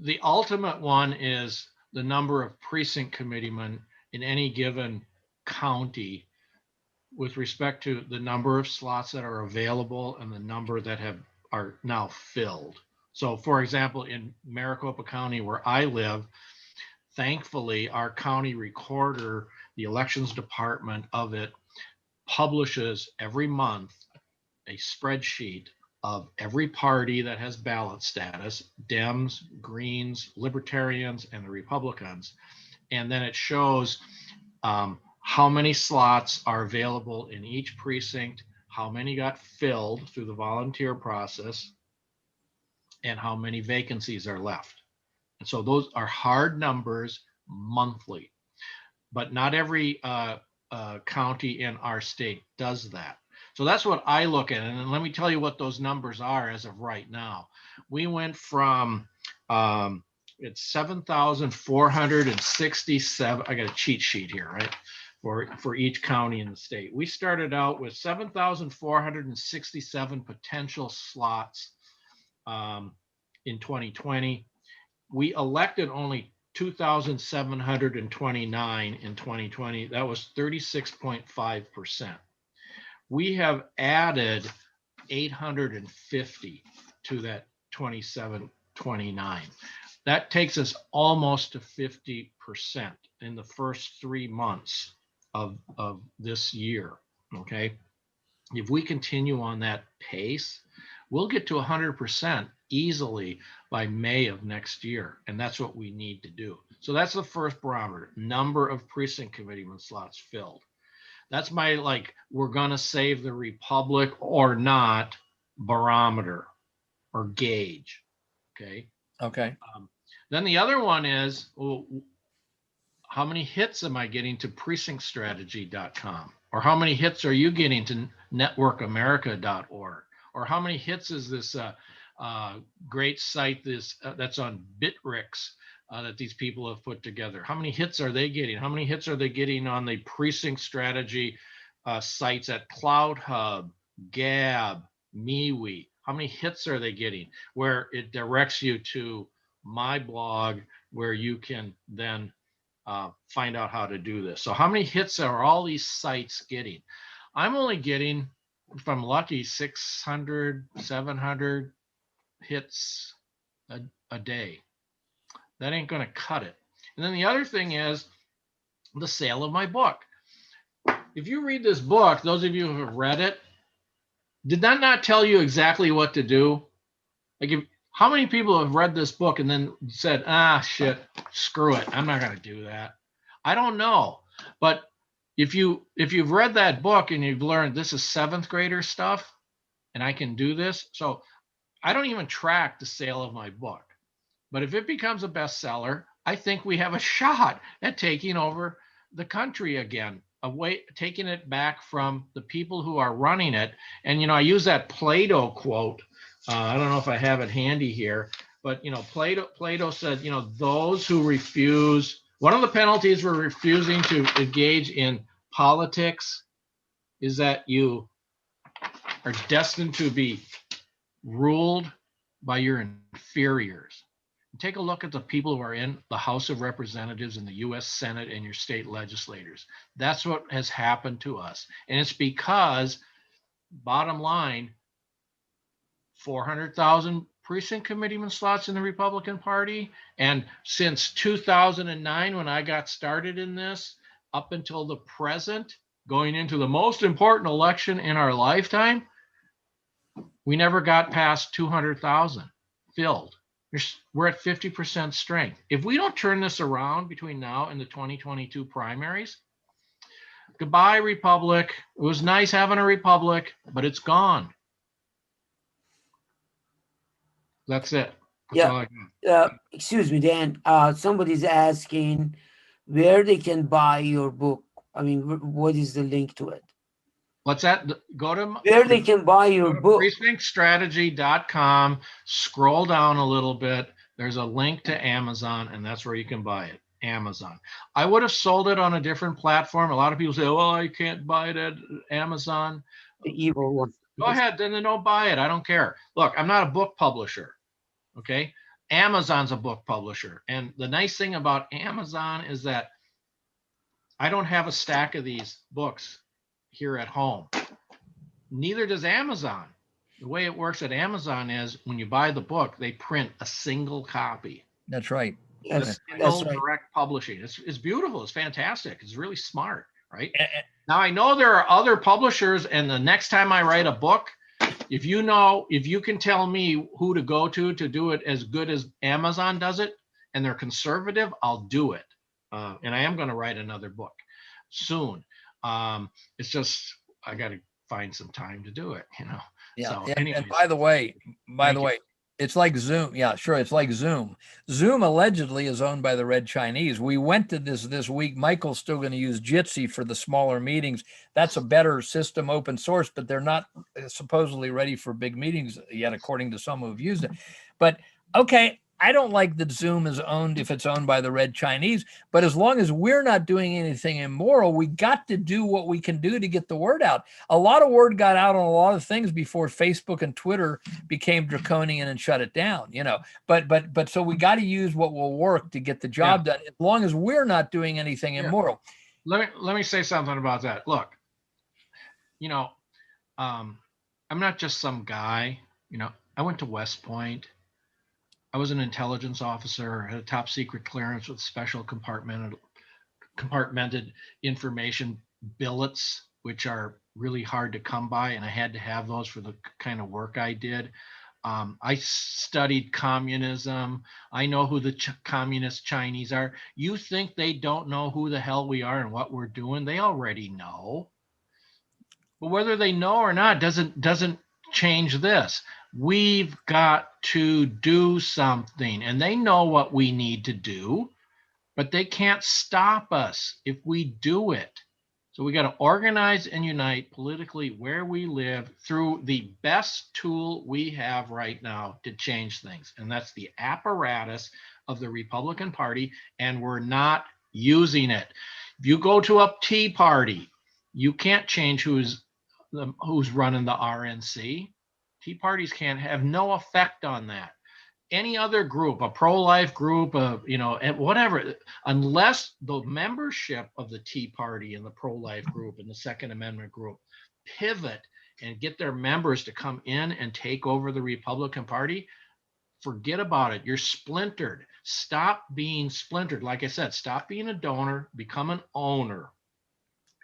The ultimate one is the number of precinct committeemen in any given county with respect to the number of slots that are available and the number that are now filled. So for example, in Maricopa County, where I live, thankfully, our county recorder, the elections department of it, publishes every month a spreadsheet of every party that has ballot status, Dems, Greens, Libertarians, and the Republicans. And then it shows how many slots are available in each precinct, how many got filled through the volunteer process, and how many vacancies are left. And so those are hard numbers monthly, but not every county in our state does that. So that's what I look at. And let me tell you what those numbers are as of right now. We went from, it's 7,467. I got a cheat sheet here, right? For each county in the state. We started out with 7,467 potential slots in 2020. We elected only 2,729 in 2020. That was 36.5%. We have added 850 to that 2729. That takes us almost to 50% in the first 3 months of this year. Okay. If we continue on that pace, we'll get to 100% easily by May of next year. And that's what we need to do. So that's the first barometer, number of precinct committeeman slots filled. That's my, like, we're going to save the republic or not barometer or gauge. Okay. Okay. Then the other one is, well, how many hits am I getting to precinctstrategy.com? Or how many hits are you getting to networkamerica.org? Or how many hits is this great site that's on Bitrix that these people have put together? How many hits are they getting? How many hits are they getting on the precinct strategy sites at CloudHub, Gab, MeWe? How many hits are they getting? Where it directs you to my blog where you can then find out how to do this. So how many hits are all these sites getting? I'm only getting, if I'm lucky, 600, 700 hits a day. That ain't going to cut it. And then the other thing is the sale of my book. If you read this book, those of you who have read it, did that not tell you exactly what to do? Like, how many people have read this book and then said, shit, screw it, I'm not going to do that? I don't know. But if you've read that book and you've learned this is 7th grader stuff and I can do this. So I don't even track the sale of my book. But if it becomes a bestseller, I think we have a shot at taking over the country again, taking it back from the people who are running it. And, I use that Plato quote. I don't know if I have it handy here, but, Plato said, those who refuse, one of the penalties for refusing to engage in politics is that you are destined to be ruled by your inferiors. Take a look at the people who are in the House of Representatives and the US Senate and your state legislators. That's what has happened to us. And it's because, bottom line, 400,000 precinct committeeman slots in the Republican Party. And since 2009, when I got started in this, up until the present, going into the most important election in our lifetime, We never got past 200,000 filled. We're at 50% strength. If we don't turn this around between now and the 2022 primaries, goodbye, Republic. It was nice having a Republic, but it's gone. That's it. That's all I got. Excuse me, Dan. Somebody's asking where they can buy your book. I mean, what is the link to it? What's that? Go to where they can buy your book. PrecinctStrategy.com. Scroll down a little bit. There's a link to Amazon, and that's where you can buy it. Amazon. I would have sold it on a different platform. A lot of people say, "Well, I can't buy it at Amazon." The evil one. Go ahead, then don't buy it. I don't care. Look, I'm not a book publisher. Okay, Amazon's a book publisher, and the nice thing about Amazon is that I don't have a stack of these books here at home. Neither does Amazon. The way it works at Amazon is when you buy the book, they print a single copy. That's right. That's right. Direct publishing. It's beautiful. It's fantastic. It's really smart, right? Now I know there are other publishers, and the next time I write a book, if you can tell me who to go to do it as good as Amazon does it, and they're conservative, I'll do it. And I am going to write another book soon. It's just I got to find some time to do it, Yeah. So, and by the way, it's like Zoom. Yeah, sure. It's like Zoom. Zoom allegedly is owned by the Red Chinese. We went to this week. Michael's still going to use Jitsi for the smaller meetings. That's a better system, open source, but they're not supposedly ready for big meetings yet, according to some who've used it. But okay, I don't like that Zoom is owned if it's owned by the Red Chinese, but as long as we're not doing anything immoral, we got to do what we can do to get the word out. A lot of word got out on a lot of things before Facebook and Twitter became draconian and shut it down, but so we got to use what will work to get the job done, as long as we're not doing anything immoral. Let me say something about that. Look, I'm not just some guy, I went to West Point. I was an intelligence officer, had a top secret clearance with special compartmented information billets, which are really hard to come by. And I had to have those for the kind of work I did. I studied communism. I know who the communist Chinese are. You think they don't know who the hell we are and what we're doing? They already know. But whether they know or not doesn't change this. We've got to do something, and they know what we need to do, but they can't stop us if we do it. So we got to organize and unite politically where we live through the best tool we have right now to change things, and that's the apparatus of the Republican Party, and we're not using it. If you go to a Tea Party, you can't change who's running the RNC. Tea parties have no effect on that. Any other group, a pro-life group, and whatever, unless the membership of the Tea Party and the pro-life group and the Second Amendment group pivot and get their members to come in and take over the Republican Party, forget about it. You're splintered. Stop being splintered. Like I said, stop being a donor, become an owner.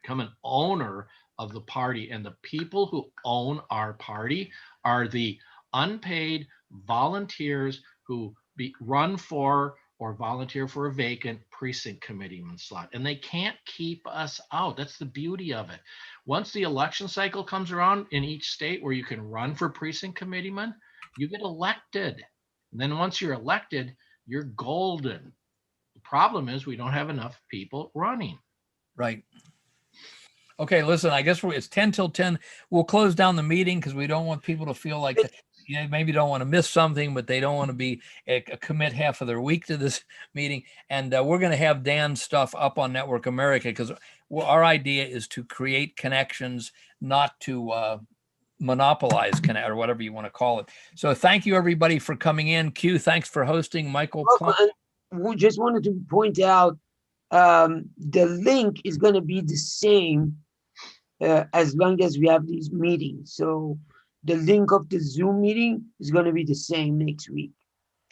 Become an owner of the party, and the people who own our party are the unpaid volunteers who run for or volunteer for a vacant precinct committeeman slot, and they can't keep us out. That's the beauty of it. Once the election cycle comes around in each state where you can run for precinct committeeman, you get elected. And then once you're elected, you're golden. The problem is we don't have enough people running. Right. Okay, listen, I guess it's 10 till 10. We'll close down the meeting because we don't want people to feel like maybe don't want to miss something, but they don't want to be commit half of their week to this meeting. And we're going to have Dan's stuff up on Network America because our idea is to create connections, not to monopolize or whatever you want to call it. So thank you, everybody, for coming in. Q, thanks for hosting. Michael. We just wanted to point out the link is going to be the same as long as we have these meetings. So the link of the Zoom meeting is going to be the same next week.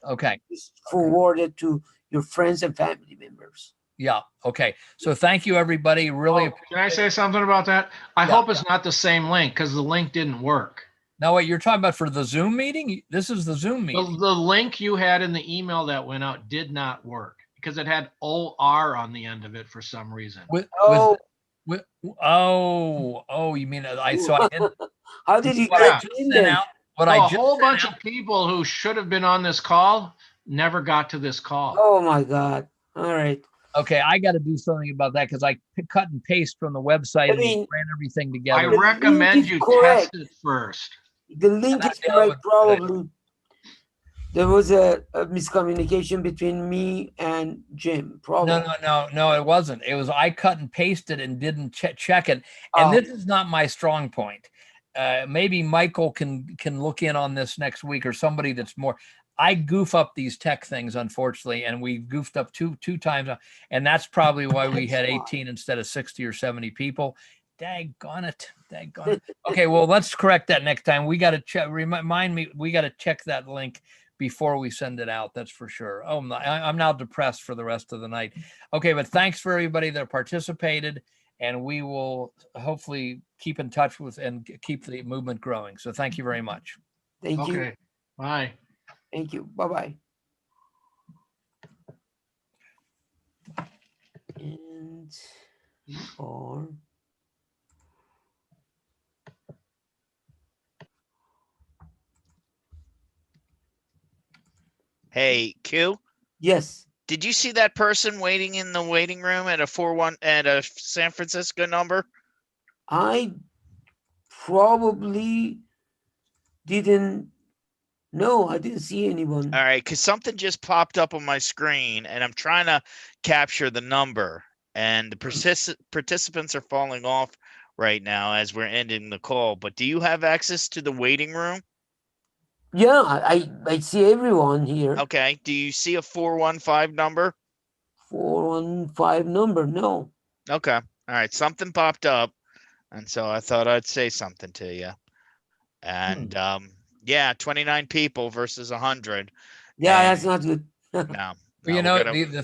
Okay. Just forward it to your friends and family members. Yeah. Okay. So thank you, everybody. Really. Can I say something about that? I hope it's not the same link because the link didn't work. No, wait, you're talking about for the Zoom meeting? This is the Zoom The, meeting. the link you had in the email that went out did not work because it had OR on the end of it for some reason. Oh, You mean so I didn't. how did you What I get just in sent then? out. What So I a just whole sent bunch out. of people who should have been on this call never got to this call. Oh my God. All right. Okay, I got to do something about that because I cut and paste from the website and mean, ran everything I together. recommend is you correct. test it first. The link is That's the correct, other- probably. There was a miscommunication between me and Jim, probably. No, it wasn't. It was I cut and pasted and didn't check it. And this is not my strong point. Maybe Michael can look in on this next week or somebody that's more. I goof up these tech things, unfortunately, and we goofed up two times, and that's probably why we had 18 instead of 60 or 70 people. Daggone it. Okay, well, let's correct that next time. We got to check. Remind me, we got to check that link before we send it out. That's for sure. Oh, I'm now depressed for the rest of the night. Okay, but thanks for everybody that participated, and we will hopefully keep in touch with and keep the movement growing. So thank you very much. Thank you. Okay, bye. Thank you. Bye-bye. And or Hey, Q, yes. did you see that person waiting in the waiting room at a San Francisco number? I probably didn't. No, I didn't see anyone. All right, because something just popped up on my screen, and I'm trying to capture the number, and the participants are falling off right now as we're ending the call. But do you have access to the waiting room? Yeah, I see everyone here. Okay. Do you see a 415 number? 415 number. No. Okay. All right. Something popped up, and so I thought I'd say something to you. And yeah, 29 people versus 100. Yeah, And that's not good. no, Well, no, we're gonna- the